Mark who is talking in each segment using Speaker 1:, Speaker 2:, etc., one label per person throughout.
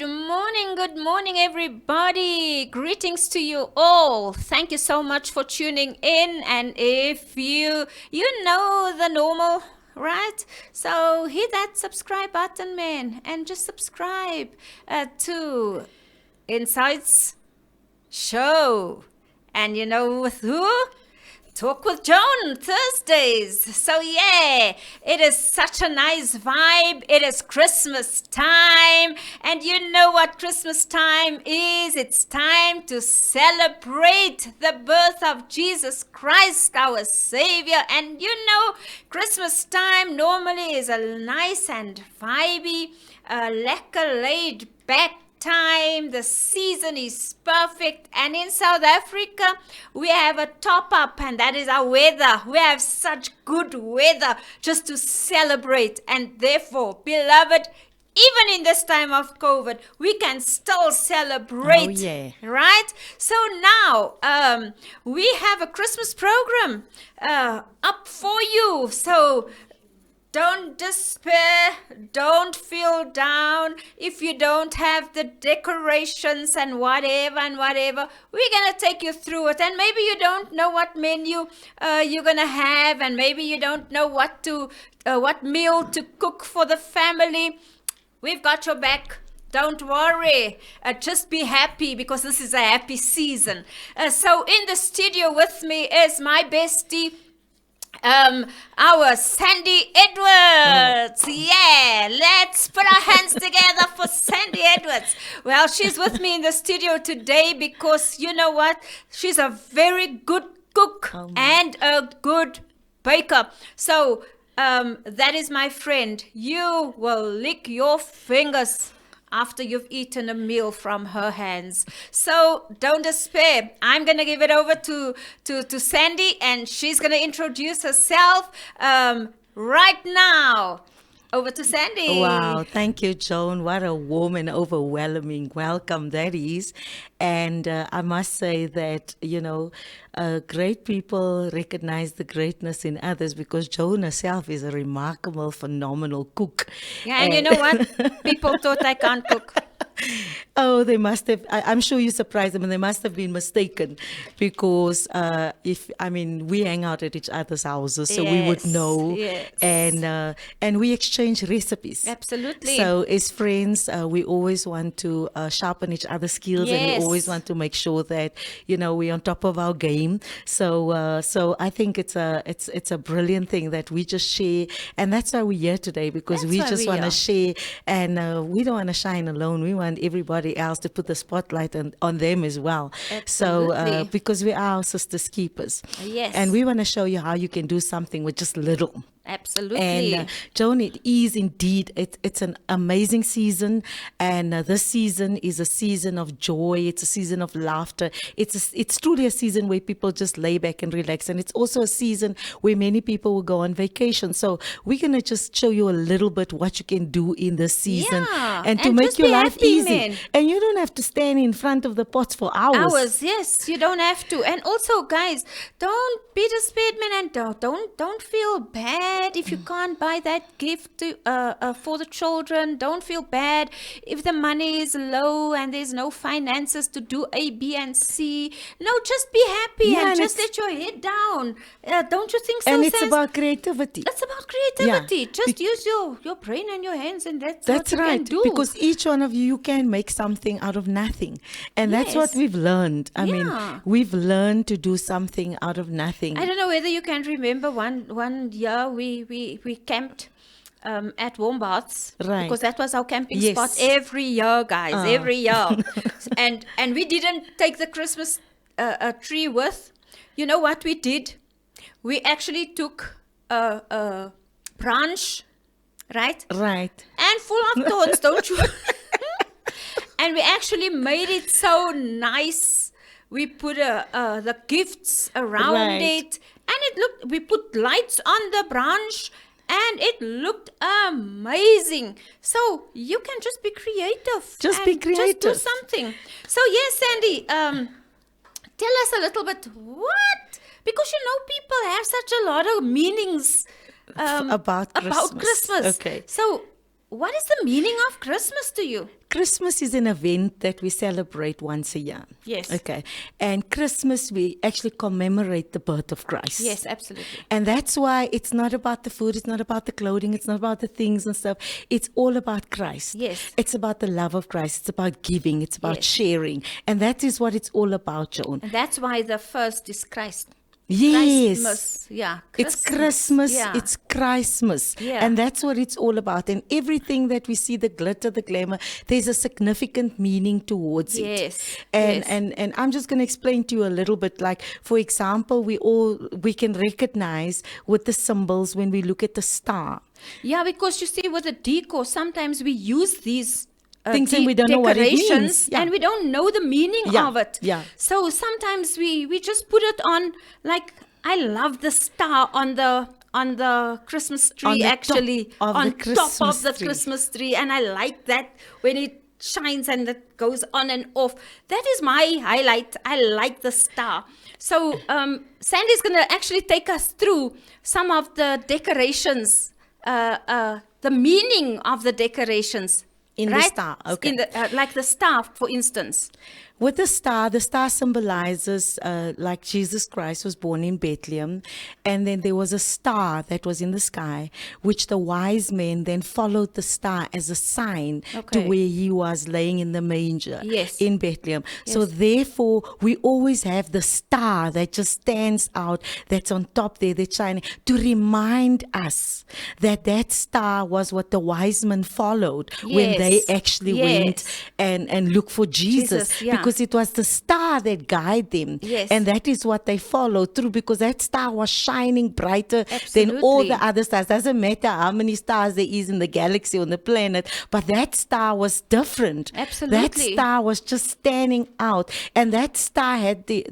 Speaker 1: Good morning, everybody. Greetings to you all. Thank you so much for tuning in. And if you know the normal, right? So hit that subscribe button, man, and just subscribe to Insights Show. And you know with who? Talk with Joan Thursdays. So yeah, it is such a nice vibe. It is Christmas time. And you know what Christmas time is? It's time to celebrate the birth of Jesus Christ, our Savior. And you know, Christmas time normally is a nice and vibey, lekker laid back time. The season is perfect, and in South Africa we have a top up, and that is our weather. We have such good weather just to celebrate, and therefore, beloved, even in this time of COVID, we can still celebrate.
Speaker 2: Oh, yeah.
Speaker 1: Right? So now we have a Christmas program up for you. So don't despair, don't feel down if you don't have the decorations and whatever. We're going to take you through it. And maybe you don't know what menu you're going to have, and maybe you don't know what meal to cook for the family. We've got your back. Don't worry. Just be happy, because this is a happy season. So in the studio with me is my bestie, our Sandy Edwards. Yeah, let's put our hands together for Sandy Edwards. Well, she's with me in the studio today because you know what? She's a very good cook and a good baker. So that is my friend. You will lick your fingers after you've eaten a meal from her hands. So don't despair. I'm going to give it over to Sandy, and she's going to introduce herself right now. Over to Sandy.
Speaker 2: Wow, thank you, Joan. What a warm and overwhelming welcome that is. And I must say that, great people recognize the greatness in others, because Joan herself is a remarkable, phenomenal cook.
Speaker 1: Yeah, and you know what? People thought I can't cook.
Speaker 2: Oh, they must have. I'm sure you surprised them, and they must have been mistaken, because we hang out at each other's houses, so we would know,
Speaker 1: yes.
Speaker 2: and we exchange recipes.
Speaker 1: Absolutely.
Speaker 2: So as friends, we always want to sharpen each other's skills, and we always want to make sure that we're on top of our game. So I think it's a brilliant thing that we just share, and that's why we're here today, because we just want to share, and we don't want to shine alone. We want everybody else to put the spotlight on them as well.
Speaker 1: Absolutely.
Speaker 2: So because we are our sisters keepers.
Speaker 1: Yes.
Speaker 2: And we want to show you how you can do something with just little.
Speaker 1: Absolutely.
Speaker 2: And Joan, it is indeed, it's an amazing season, and this season is a season of joy. It's a season of laughter. It's truly a season where people just lay back and relax, and it's also a season where many people will go on vacation. So we're going to just show you a little bit what you can do in this season, and to make your life easy. Man. And you don't have to stand in front of the pots for hours.
Speaker 1: Yes, you don't have to. And also, guys, don't be despaired, man, and don't feel bad if you can't buy that gift for the children. Don't feel bad if the money is low and there's no finances to do A, B, and C. No, just be happy and just let your head down. Don't you think so?
Speaker 2: And it's about creativity.
Speaker 1: It's about creativity. Yeah. Just use your brain and your hands, and that's what you
Speaker 2: right.
Speaker 1: can do.
Speaker 2: Because each one of you can make something out of nothing, and that's what we've learned. I mean, we've learned to do something out of nothing.
Speaker 1: I don't know whether you can remember one year we camped at Warm Baths,
Speaker 2: right?
Speaker 1: Because that was our camping spot every year, guys. Every year, and we didn't take the Christmas tree with. You know what we did? We actually took a branch, right?
Speaker 2: Right.
Speaker 1: And full of thorns, don't you? And we actually made it so nice. We put the gifts around it, and we put lights on the branch, and it looked amazing. So you can just be creative.
Speaker 2: Just be creative.
Speaker 1: Just do something. So yes, Sandy, tell us a little bit what, because people have such a lot of meanings
Speaker 2: about Christmas.
Speaker 1: Okay. So what is the meaning of Christmas to you?
Speaker 2: Christmas is an event that we celebrate once a year.
Speaker 1: Yes.
Speaker 2: Okay. And Christmas, we actually commemorate the birth of Christ.
Speaker 1: Yes, absolutely.
Speaker 2: And that's why it's not about the food, it's not about the clothing, it's not about the things and stuff. It's all about Christ.
Speaker 1: Yes.
Speaker 2: It's about the love of Christ. It's about giving. It's about
Speaker 1: Yes.
Speaker 2: sharing. And that is what it's all about, Joan.
Speaker 1: And that's why the first is Christ.
Speaker 2: Yes.
Speaker 1: Christmas. Yeah.
Speaker 2: It's Christmas,
Speaker 1: Yeah.
Speaker 2: it's Christmas.
Speaker 1: Yeah.
Speaker 2: And that's what it's all about. And everything that we see, the glitter, the glamour, there's a significant meaning towards it.
Speaker 1: Yes.
Speaker 2: And,
Speaker 1: Yes.
Speaker 2: and I'm just going to explain to you a little bit. Like, for example, we can recognize with the symbols when we look at the star.
Speaker 1: Yeah, because you see, with the decor, sometimes we use these
Speaker 2: Things and we don't know what it means.
Speaker 1: decorations,
Speaker 2: Yeah.
Speaker 1: and we don't know the meaning
Speaker 2: Yeah,
Speaker 1: of it.
Speaker 2: yeah.
Speaker 1: So sometimes we just put it on. Like, I love the star on the Christmas tree.
Speaker 2: On the top
Speaker 1: actually,
Speaker 2: of
Speaker 1: on
Speaker 2: the
Speaker 1: top
Speaker 2: Christmas
Speaker 1: of the
Speaker 2: tree.
Speaker 1: Christmas tree, and I like that when it shines and it goes on and off. That is my highlight. I like the star. So Sandy's going to actually take us through some of the decorations, the meaning of the decorations.
Speaker 2: In the
Speaker 1: right?
Speaker 2: star, okay.
Speaker 1: In the, like the star, for instance.
Speaker 2: With the star symbolizes like Jesus Christ was born in Bethlehem, and then there was a star that was in the sky, which the wise men then followed the star as a sign to
Speaker 1: Okay.
Speaker 2: where he was laying in the manger
Speaker 1: Yes.
Speaker 2: in Bethlehem. So
Speaker 1: Yes.
Speaker 2: therefore, we always have the star that just stands out, that's on top there, that's shining, to remind us that that star was what the wise men followed when they
Speaker 1: Yes.
Speaker 2: actually
Speaker 1: Yes.
Speaker 2: went and looked for Jesus.
Speaker 1: yeah.
Speaker 2: Because it was the star that guided them.
Speaker 1: Yes.
Speaker 2: And that is what they followed through, because that star was shining brighter than all the
Speaker 1: Absolutely.
Speaker 2: other stars. Doesn't matter how many stars there is in the galaxy, on the planet, but that star was different. That
Speaker 1: Absolutely.
Speaker 2: star was just standing out. And that star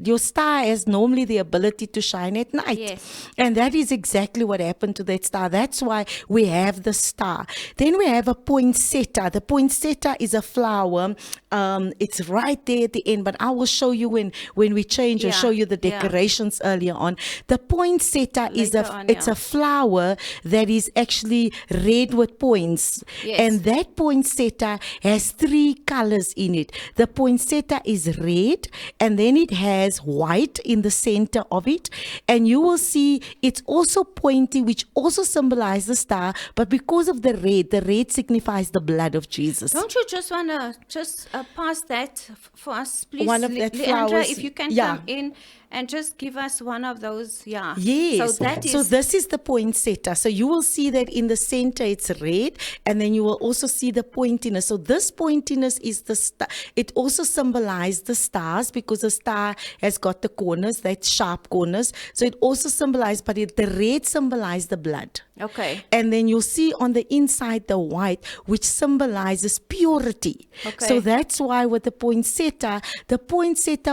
Speaker 2: your star has normally the ability to shine at night.
Speaker 1: Yes.
Speaker 2: And that is exactly what happened to that star. That's why we have the star. Then we have a poinsettia. The poinsettia is a flower. It's right there at the end, but I will show you when we change and
Speaker 1: Yeah,
Speaker 2: show you the
Speaker 1: yeah.
Speaker 2: decorations earlier on. The poinsettia is
Speaker 1: Later on,
Speaker 2: it's
Speaker 1: yeah.
Speaker 2: a flower that is actually red with points.
Speaker 1: Yes.
Speaker 2: And that poinsettia has 3 colors in it. The poinsettia is red, and then it has white in the center of it. And you will see it's also pointy, which also symbolizes the star, but because of the red signifies the blood of Jesus.
Speaker 1: Don't you just want to just pass that for us, please?
Speaker 2: One of that
Speaker 1: Leandra,
Speaker 2: flowers,
Speaker 1: if you can
Speaker 2: yeah.
Speaker 1: come in and just give us one of those, yeah.
Speaker 2: Yes.
Speaker 1: So that is,
Speaker 2: So this is the poinsettia. So you will see that in the center it's red, and then you will also see the pointiness. So this pointiness is the star. It also symbolizes the stars, because the star has got the corners, that's sharp corners. So it also symbolizes, but the red symbolizes the blood.
Speaker 1: okay.
Speaker 2: And then you'll see on the inside the white, which symbolizes purity.
Speaker 1: Okay.
Speaker 2: So that's why with the poinsettia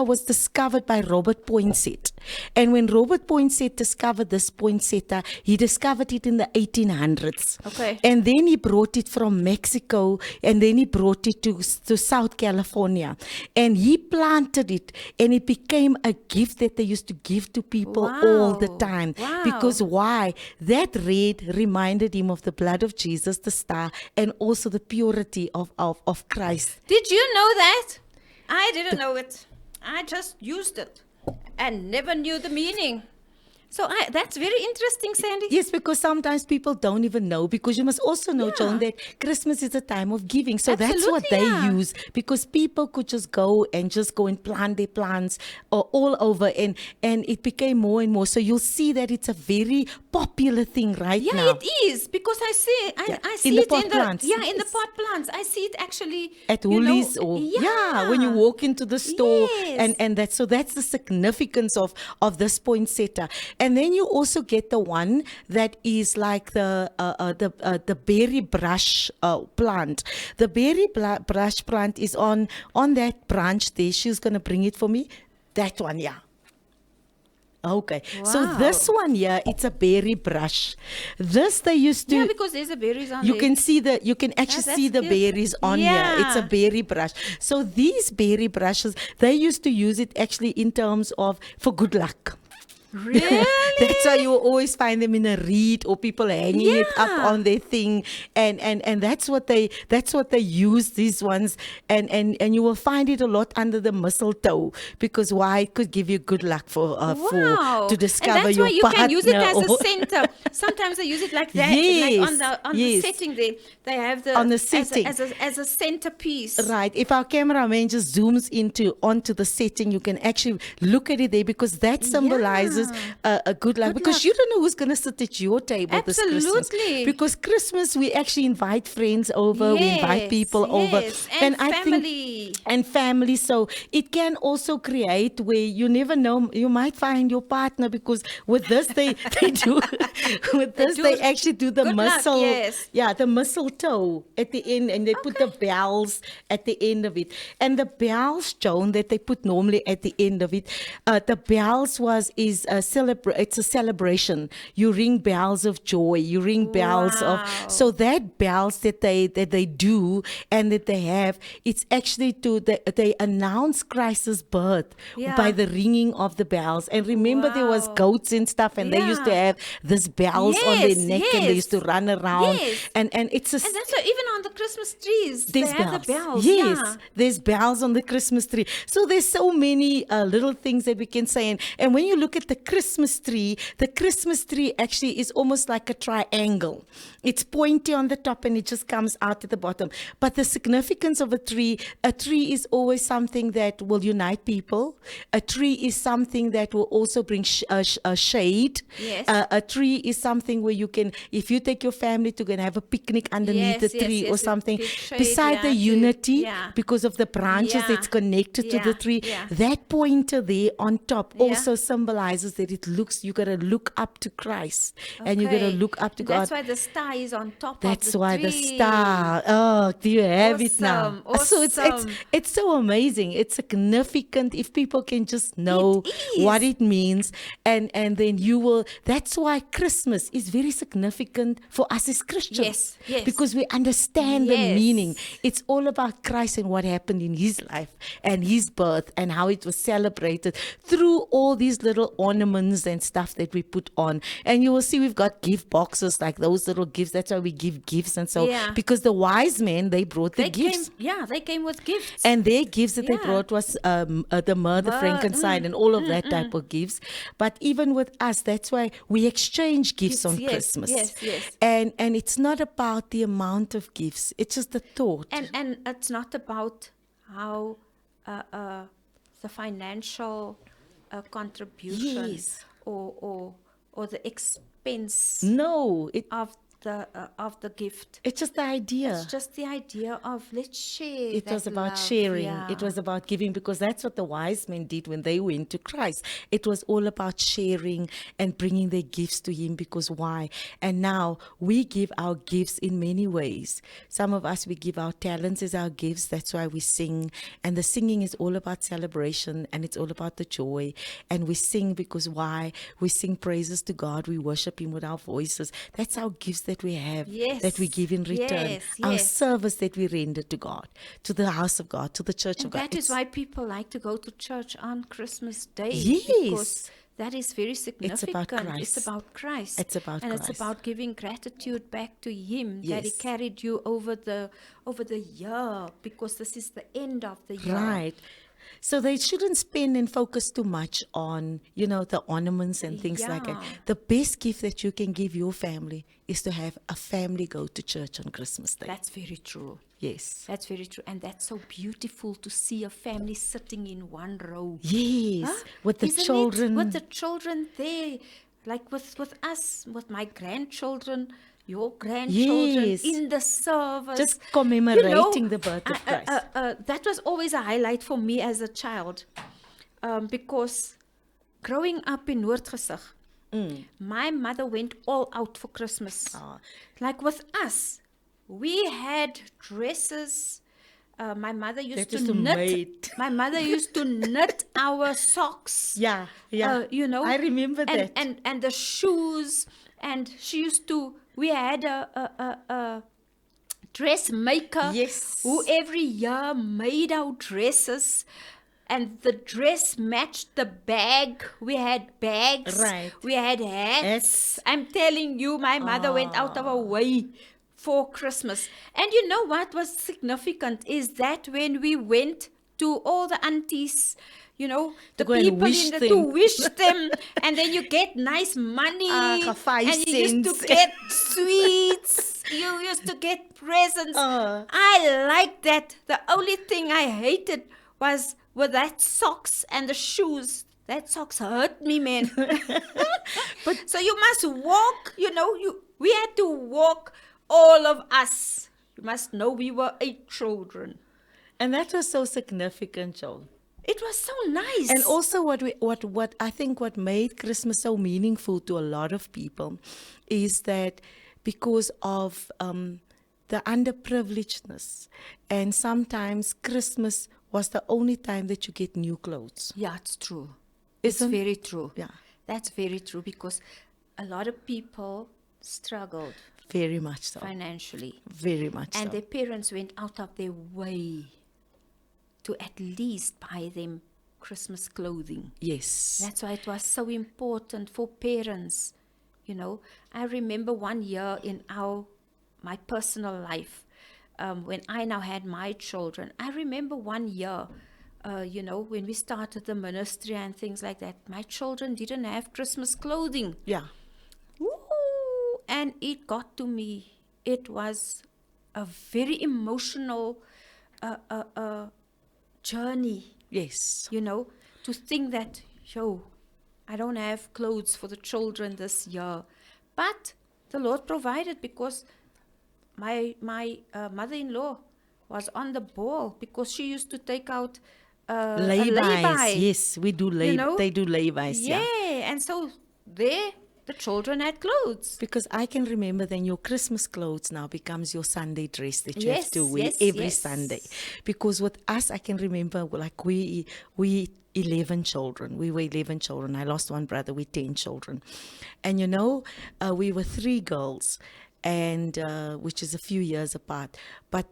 Speaker 2: was discovered by Robert Poinsett. And when Robert Poinsett discovered this poinsettia, he discovered it in the 1800s.
Speaker 1: Okay.
Speaker 2: And then he brought it from Mexico, and then he brought it to South California. And he planted it, and it became a gift that they used to give to people all the
Speaker 1: Wow.
Speaker 2: time.
Speaker 1: Wow.
Speaker 2: Because why? That red reminded him of the blood of Jesus, the star, and also the purity of Christ.
Speaker 1: Did you know that? I didn't know it. I just used it and never knew the meaning. So that's very interesting, Sandy.
Speaker 2: Yes, because sometimes people don't even know, because you must also know,
Speaker 1: Yeah.
Speaker 2: Joan, that Christmas is a time of giving. So that's what
Speaker 1: Absolutely,
Speaker 2: they
Speaker 1: yeah.
Speaker 2: use, because people could just go and plant their plants all over, and it became more and more. So you'll see that it's a very popular thing right
Speaker 1: Yeah,
Speaker 2: now.
Speaker 1: it is, because I see
Speaker 2: Yeah,
Speaker 1: I see
Speaker 2: in the
Speaker 1: it
Speaker 2: pot
Speaker 1: in the
Speaker 2: plants.
Speaker 1: in the
Speaker 2: Yes.
Speaker 1: pot plants. I see it actually
Speaker 2: At
Speaker 1: you know,
Speaker 2: Woolies or when you walk into the store.
Speaker 1: Yes.
Speaker 2: And that's the significance of this poinsettia. And then you also get the one that is like the berry brush plant. The berry brush plant is on that branch there. She's going to bring it for me. That one, yeah. Okay. So
Speaker 1: Wow.
Speaker 2: this one here, it's a berry brush. This they used to
Speaker 1: Yeah, because there's a berries on
Speaker 2: you
Speaker 1: there.
Speaker 2: can see you can actually
Speaker 1: that's
Speaker 2: see the
Speaker 1: cute.
Speaker 2: berries on here. It's a
Speaker 1: Yeah.
Speaker 2: berry brush. So these berry brushes, they used to use it actually in terms of for good luck.
Speaker 1: Really?
Speaker 2: That's why you will always find them in a reed or people hanging it up
Speaker 1: Yeah.
Speaker 2: on their thing, and that's what they use, these ones, and you will find it a lot under the mistletoe, because why? It could give you good luck for
Speaker 1: Wow.
Speaker 2: to
Speaker 1: And
Speaker 2: discover
Speaker 1: that's
Speaker 2: your
Speaker 1: why you
Speaker 2: partner.
Speaker 1: can use it as a
Speaker 2: or-
Speaker 1: center. Sometimes they use it like that. Like on
Speaker 2: Yes,
Speaker 1: the
Speaker 2: yes.
Speaker 1: setting there. They have the
Speaker 2: On the
Speaker 1: as
Speaker 2: setting.
Speaker 1: as a centerpiece.
Speaker 2: Right. If our cameraman just zooms onto the setting, you can actually look at it there, because that symbolizes
Speaker 1: Yeah.
Speaker 2: a good luck.
Speaker 1: Good
Speaker 2: Because
Speaker 1: luck.
Speaker 2: you don't know who's going to sit at your table this Christmas.
Speaker 1: Absolutely.
Speaker 2: Because Christmas, we actually invite friends over, we invite people over,
Speaker 1: Yes, and
Speaker 2: I think
Speaker 1: family.
Speaker 2: and family. So it can also create where you never know, you might find your partner, because with this they do with this
Speaker 1: do
Speaker 2: they actually do the
Speaker 1: good luck,
Speaker 2: mistle,
Speaker 1: yes.
Speaker 2: yeah, the mistletoe at the end, and they put the bells at the end of it. And the bells, Joan, that they put normally at the end of it, the bells it's a celebration. You ring bells of joy, you ring bells of,
Speaker 1: Wow.
Speaker 2: so that bells that they do and that they have, it's actually they announce Christ's birth
Speaker 1: Yeah.
Speaker 2: by the ringing of the bells. And remember, there was
Speaker 1: Wow.
Speaker 2: goats and stuff, and they used to
Speaker 1: Yeah.
Speaker 2: have this bells on their
Speaker 1: Yes,
Speaker 2: neck, and they used to
Speaker 1: yes.
Speaker 2: run around,
Speaker 1: Yes.
Speaker 2: and it's a
Speaker 1: And that's why even on the Christmas trees,
Speaker 2: there's
Speaker 1: they have
Speaker 2: bells.
Speaker 1: the bells.
Speaker 2: Yes,
Speaker 1: Yeah.
Speaker 2: there's bells on the Christmas tree. So there's so many little things that we can say. And when you look at the Christmas tree actually is almost like a triangle. It's pointy on the top and it just comes out at the bottom. But the significance of a tree is always something that will unite people. A tree is something that will also bring shade.
Speaker 1: Yes.
Speaker 2: A tree is something where you can, if you take your family to go and have a picnic underneath
Speaker 1: Yes,
Speaker 2: the
Speaker 1: yes,
Speaker 2: tree
Speaker 1: yes,
Speaker 2: or
Speaker 1: it
Speaker 2: something,
Speaker 1: gives shade,
Speaker 2: beside the
Speaker 1: yeah,
Speaker 2: unity,
Speaker 1: yeah.
Speaker 2: because of the branches
Speaker 1: Yeah,
Speaker 2: that's connected to the
Speaker 1: yeah,
Speaker 2: tree,
Speaker 1: yeah.
Speaker 2: that pointer there on top
Speaker 1: Yeah.
Speaker 2: also symbolizes that you got to look up to Christ, and you got to
Speaker 1: Okay.
Speaker 2: look up to
Speaker 1: And
Speaker 2: God.
Speaker 1: that's why the star is on top
Speaker 2: That's
Speaker 1: of the
Speaker 2: why
Speaker 1: tree.
Speaker 2: the star. Oh, do you have it now?
Speaker 1: Awesome,
Speaker 2: So
Speaker 1: awesome.
Speaker 2: it's so amazing. It's significant if people can just know what
Speaker 1: is.
Speaker 2: it means, and then you will. That's why Christmas is very significant for us as Christians.
Speaker 1: Yes, yes.
Speaker 2: Because we understand the
Speaker 1: Yes.
Speaker 2: meaning. It's all about Christ and what happened in His life and His birth and how it was celebrated through all these little ornaments and stuff that we put on. And you will see we've got gift boxes, like those little gifts. That's why we give gifts. And so,
Speaker 1: Yeah.
Speaker 2: because the wise men, they brought the
Speaker 1: They
Speaker 2: gifts.
Speaker 1: they came with gifts.
Speaker 2: And their gifts that they
Speaker 1: Yeah.
Speaker 2: brought was the myrrh, the frankincense, and all of that type of gifts. But even with us, that's why we exchange gifts
Speaker 1: Gifts,
Speaker 2: on
Speaker 1: yes,
Speaker 2: Christmas.
Speaker 1: yes.
Speaker 2: And it's not about the amount of gifts. It's just the thought.
Speaker 1: And it's not about how the financial contribution
Speaker 2: Yes.
Speaker 1: or the expense
Speaker 2: No,
Speaker 1: of the gift.
Speaker 2: it's just the idea.
Speaker 1: It's just the idea of let's share.
Speaker 2: It
Speaker 1: that
Speaker 2: was about
Speaker 1: love.
Speaker 2: sharing.
Speaker 1: Yeah.
Speaker 2: It was about giving, because that's what the wise men did when they went to Christ. It was all about sharing and bringing their gifts to Him. Because why? And now we give our gifts in many ways. Some of us, we give our talents as our gifts. That's why we sing. And the singing is all about celebration, and it's all about the joy. And we sing because why? We sing praises to God. We worship Him with our voices. That's our gifts that we have,
Speaker 1: Yes.
Speaker 2: that we give in return.
Speaker 1: Yes,
Speaker 2: Our
Speaker 1: yes.
Speaker 2: service that we render to God, to the house of God, to the church
Speaker 1: And
Speaker 2: of God.
Speaker 1: that is why people like to go to church on Christmas Day.
Speaker 2: Yes.
Speaker 1: Because that is very significant.
Speaker 2: about Christ.
Speaker 1: It's about Christ.
Speaker 2: It's about
Speaker 1: and
Speaker 2: Christ.
Speaker 1: it's about giving gratitude back to Him that He
Speaker 2: Yes.
Speaker 1: carried you over the year, because this is the end of the year.
Speaker 2: Right. So they shouldn't spend and focus too much on, the ornaments and things like that.
Speaker 1: Yeah.
Speaker 2: The best gift that you can give your family is to have a family go to church on Christmas Day.
Speaker 1: That's very true.
Speaker 2: Yes.
Speaker 1: That's very true. And that's so beautiful to see a family sitting in one row.
Speaker 2: Yes.
Speaker 1: Huh?
Speaker 2: With the
Speaker 1: Isn't it?
Speaker 2: children.
Speaker 1: With the children there. Like with us, with my grandchildren, your grandchildren
Speaker 2: Yes.
Speaker 1: in the service.
Speaker 2: Just commemorating the birth of Christ.
Speaker 1: That was always a highlight for me as a child. Because growing up in Noordgesig, my mother went all out for Christmas.
Speaker 2: Ah.
Speaker 1: Like with us, we had dresses. My mother used
Speaker 2: That
Speaker 1: to
Speaker 2: used to
Speaker 1: knit.
Speaker 2: made.
Speaker 1: My mother used to knit our socks.
Speaker 2: Yeah. I remember that.
Speaker 1: And the shoes. And she used to. We had a dressmaker.
Speaker 2: Yes.
Speaker 1: Who every year made our dresses. and the dress matched the bag. We had bags.
Speaker 2: Right.
Speaker 1: We had hats. I'm telling you, my mother went out of her way for Christmas. And you know what was significant is that when we went to all the aunties, you know, the
Speaker 2: go and
Speaker 1: people
Speaker 2: wish
Speaker 1: to
Speaker 2: them.
Speaker 1: wish them, and then you get nice money,
Speaker 2: Ah, 5
Speaker 1: and you used
Speaker 2: cents.
Speaker 1: to get sweets, you used to get presents. I liked that. The only thing I hated was with that socks and the shoes. That socks hurt me, man. But so you must walk, you know, we had to walk, all of us. You must know we were 8 children.
Speaker 2: And that was so significant, Joel.
Speaker 1: It was so nice.
Speaker 2: And also what I think what made Christmas so meaningful to a lot of people is that because of the underprivilegedness, and sometimes Christmas was the only time that you get new clothes.
Speaker 1: Yeah, it's true.
Speaker 2: Isn't-
Speaker 1: It's very true.
Speaker 2: Yeah.
Speaker 1: That's very true because a lot of people struggled
Speaker 2: Very much so.
Speaker 1: financially.
Speaker 2: Very much
Speaker 1: And
Speaker 2: so.
Speaker 1: their parents went out of their way to at least buy them Christmas clothing.
Speaker 2: Yes.
Speaker 1: That's why it was so important for parents. You know, I remember one year in my personal life, when I now had my children. I remember one year, you know, when we started the ministry and things like that, my children didn't have Christmas clothing.
Speaker 2: Yeah.
Speaker 1: Woo! And it got to me. It was a very emotional journey,
Speaker 2: Yes.
Speaker 1: you know, to think that, I don't have clothes for the children this year. But the Lord provided because my mother-in-law was on the ball because she used to take out a lay-by.
Speaker 2: Yes, we do lay.
Speaker 1: know?
Speaker 2: They do laybys.
Speaker 1: Yeah,
Speaker 2: Yeah.
Speaker 1: and so there the children had clothes.
Speaker 2: Because I can remember then your Christmas clothes now becomes your Sunday dress that you
Speaker 1: Yes,
Speaker 2: have to wear
Speaker 1: yes,
Speaker 2: every
Speaker 1: yes.
Speaker 2: Sunday. Because with us, I can remember like we 11 children. We were 11 children. I lost one brother. We 10 children. And you know, we were 3 girls, and which is a few years apart. But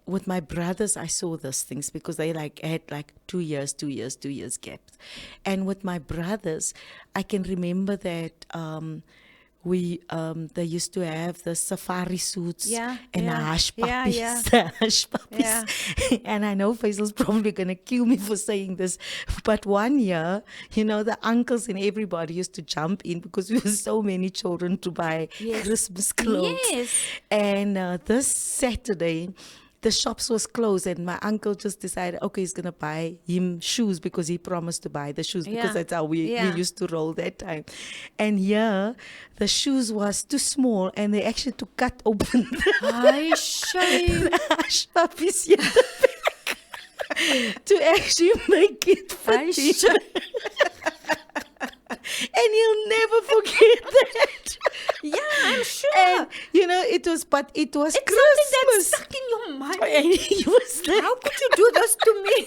Speaker 2: with my brothers, I saw those things because they had 2 years gaps. And with my brothers, I can remember that they used to have the safari suits
Speaker 1: Yeah,
Speaker 2: and the
Speaker 1: yeah,
Speaker 2: hush
Speaker 1: yeah,
Speaker 2: puppies.
Speaker 1: yeah.
Speaker 2: The hush puppies.
Speaker 1: Yeah.
Speaker 2: And I know Faisal's probably going to kill me for saying this, but one year, you know, the uncles and everybody used to jump in because we were so many children to buy
Speaker 1: Yes.
Speaker 2: Christmas clothes.
Speaker 1: Yes.
Speaker 2: And this Saturday, the shops was closed, and my uncle just decided, okay, he's going to buy him shoes because he promised to buy the shoes because
Speaker 1: Yeah.
Speaker 2: that's how we
Speaker 1: Yeah.
Speaker 2: used to roll that time. And here, the shoes was too small, and they actually to cut open
Speaker 1: I shame.
Speaker 2: the hush puppies here at the back to actually make it
Speaker 1: I
Speaker 2: fit
Speaker 1: shame.
Speaker 2: him. And he'll never forget that.
Speaker 1: Yeah, I'm sure.
Speaker 2: And you know, it was
Speaker 1: it's
Speaker 2: Christmas.
Speaker 1: something that's stuck in your mind.
Speaker 2: And he was like,
Speaker 1: How could you do this to me?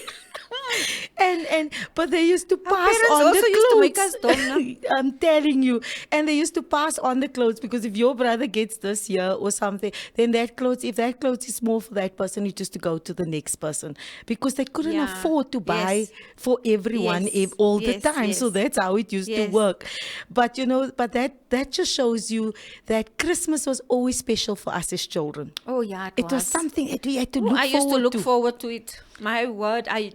Speaker 2: but they used to pass
Speaker 1: parents
Speaker 2: on
Speaker 1: also
Speaker 2: the
Speaker 1: used to
Speaker 2: clothes.
Speaker 1: make us dumb, no?
Speaker 2: I'm telling you. And they used to pass on the clothes because if your brother gets this year or something, then if that clothes is small for that person, it used to go to the next person because they couldn't
Speaker 1: Yeah.
Speaker 2: afford to buy
Speaker 1: Yes.
Speaker 2: for everyone
Speaker 1: Yes.
Speaker 2: all
Speaker 1: Yes,
Speaker 2: the time. So
Speaker 1: yes.
Speaker 2: that's how it used to
Speaker 1: Yes.
Speaker 2: work. But you know, that just shows you that Christmas was always special for us as children.
Speaker 1: Oh yeah,
Speaker 2: It was something that we had to
Speaker 1: Oh,
Speaker 2: look
Speaker 1: I used to
Speaker 2: forward
Speaker 1: look
Speaker 2: to.
Speaker 1: forward to it. My word, I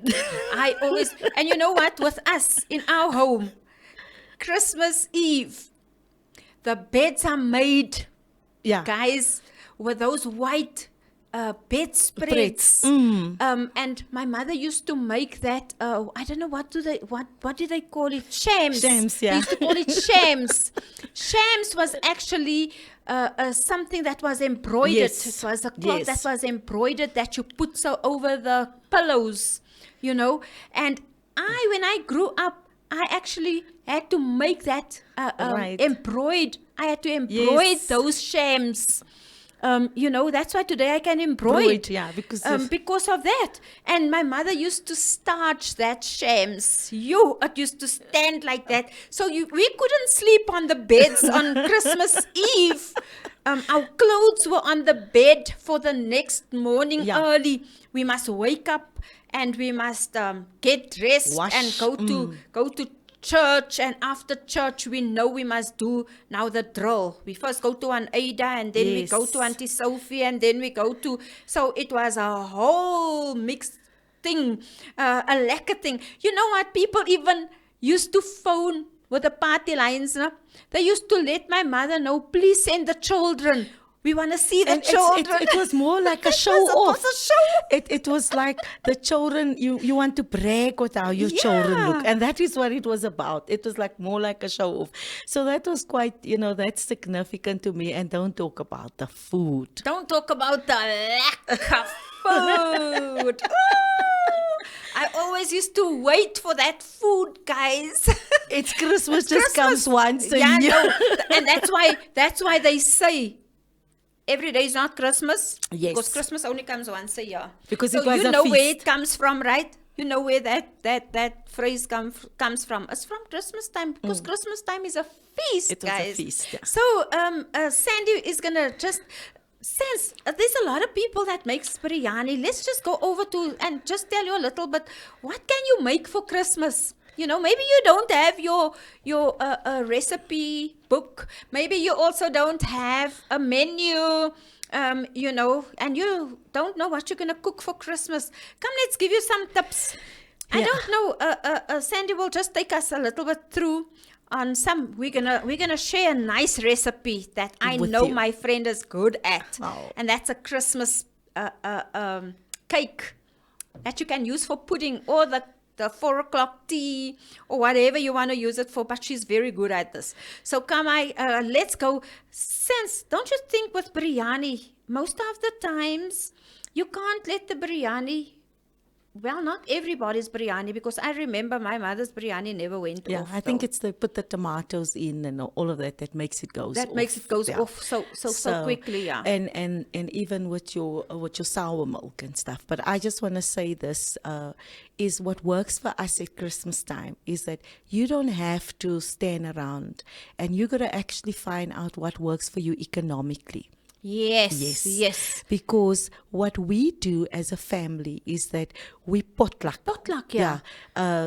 Speaker 1: always, and you know what? With us in our home, Christmas Eve, the beds are made,
Speaker 2: Yeah.
Speaker 1: guys, with those white bedspreads.
Speaker 2: Spreads.
Speaker 1: And my mother used to make that. I don't know what do they call it? Shams.
Speaker 2: Shams, yeah.
Speaker 1: They used to call it shams. Shams was actually something that was embroidered.
Speaker 2: Yes.
Speaker 1: It was a cloth
Speaker 2: Yes.
Speaker 1: that was embroidered that you put so over the pillows, you know. And when I grew up, I actually had to make that
Speaker 2: Right.
Speaker 1: embroid. I had to embroid
Speaker 2: Yes.
Speaker 1: those shams. You know, that's why today I can embroid.
Speaker 2: Embroid, yeah,
Speaker 1: Because of that. And my mother used to starch that shams. It used to stand like that. So we couldn't sleep on the beds on Christmas Eve. Our clothes were on the bed for the next morning
Speaker 2: Yeah.
Speaker 1: early. we must wake up and we must get dressed
Speaker 2: Wash,
Speaker 1: and go to church, and after church we know we must do now the drill. We first go to Aunt Ada, and then we go
Speaker 2: Yes.
Speaker 1: to Auntie Sophie, and then we go to, so it was a whole mixed thing, a lekker thing. You know what, people even used to phone with the party lines, no? They used to let my mother know, please send the children. We want to see the
Speaker 2: And
Speaker 1: children.
Speaker 2: it was more like a show off.
Speaker 1: It was a show.
Speaker 2: It was like the children, you want to brag with how your children look.
Speaker 1: Yeah.
Speaker 2: And that is what it was about. It was like more like a show off. So that was quite, that's significant to me. And don't talk about the food.
Speaker 1: Don't talk about the lack of food. Ooh, I always used to wait for that food, guys.
Speaker 2: It's Christmas just comes once a
Speaker 1: Yeah,
Speaker 2: year.
Speaker 1: no, and that's why they say every day is not Christmas.
Speaker 2: Yes.
Speaker 1: Because Christmas only comes once a year.
Speaker 2: Because
Speaker 1: so
Speaker 2: it was
Speaker 1: you
Speaker 2: a
Speaker 1: know where
Speaker 2: feast.
Speaker 1: it comes from, right? You know where that phrase comes from. It's from Christmas time, because Christmas time is a feast,
Speaker 2: It was a
Speaker 1: guys.
Speaker 2: feast, yeah.
Speaker 1: So Sandy is gonna just, since there's a lot of people that makes biryani, let's just go over to and just tell you a little bit. What can you make for Christmas? Maybe you don't have your recipe book. Maybe you also don't have a menu. And you don't know what you're gonna cook for Christmas. Come, let's give you some tips. I
Speaker 2: Yeah.
Speaker 1: don't know. Sandy will just take us a little bit through on some. We're gonna share a nice recipe that I
Speaker 2: With
Speaker 1: know
Speaker 2: you.
Speaker 1: my friend is good at,
Speaker 2: Oh.
Speaker 1: and that's a Christmas cake that you can use for pudding or the 4 o'clock tea or whatever you want to use it for. But she's very good at this. So come, let's go. Since, don't you think with biryani, most of the times you can't let the biryani. Well, not everybody's biryani, because I remember my mother's biryani never went
Speaker 2: Yeah,
Speaker 1: off.
Speaker 2: I think
Speaker 1: though.
Speaker 2: it's they put the tomatoes in and all of that makes it goes
Speaker 1: that
Speaker 2: off.
Speaker 1: makes it goes
Speaker 2: Yeah.
Speaker 1: off so quickly. Yeah.
Speaker 2: And even with your sour milk and stuff. But I just want to say this is what works for us at Christmas time is that you don't have to stand around, and you got to actually find out what works for you economically.
Speaker 1: Yes.
Speaker 2: Because what we do as a family is that we potluck.
Speaker 1: Potluck, yeah.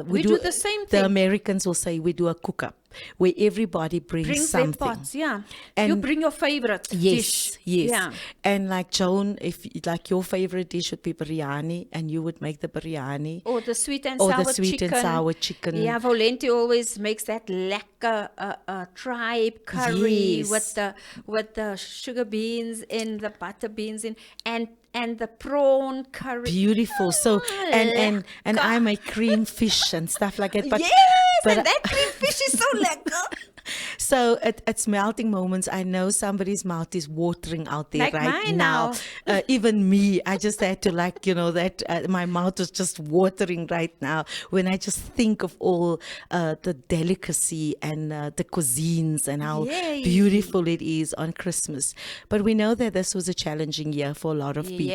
Speaker 2: We
Speaker 1: do the same
Speaker 2: The
Speaker 1: thing.
Speaker 2: Americans will say we do a cook-up where everybody brings
Speaker 1: Bring their
Speaker 2: something.
Speaker 1: pots, yeah.
Speaker 2: And
Speaker 1: you bring your favorite dish.
Speaker 2: Yes.
Speaker 1: Yeah.
Speaker 2: And like Joan, if like your favorite dish would be biryani, and you would make the biryani.
Speaker 1: Or the sweet and
Speaker 2: Or
Speaker 1: sour
Speaker 2: the sweet
Speaker 1: chicken.
Speaker 2: and sour chicken.
Speaker 1: Yeah, Volenti always makes that lekker tribe curry
Speaker 2: Yes.
Speaker 1: with the sugar beans in, the butter beans in, and the prawn curry.
Speaker 2: Beautiful. So and I make cream fish and stuff like that. But
Speaker 1: Yes,
Speaker 2: but
Speaker 1: and that cream fish is so lekker.
Speaker 2: So at melting moments, I know somebody's mouth is watering out there
Speaker 1: Like
Speaker 2: right
Speaker 1: mine
Speaker 2: now. Even me, I just had to my mouth was just watering right now when I just think of all the delicacy and the cuisines and how
Speaker 1: Yay.
Speaker 2: beautiful it is on Christmas. But we know that this was a challenging year for a lot of people.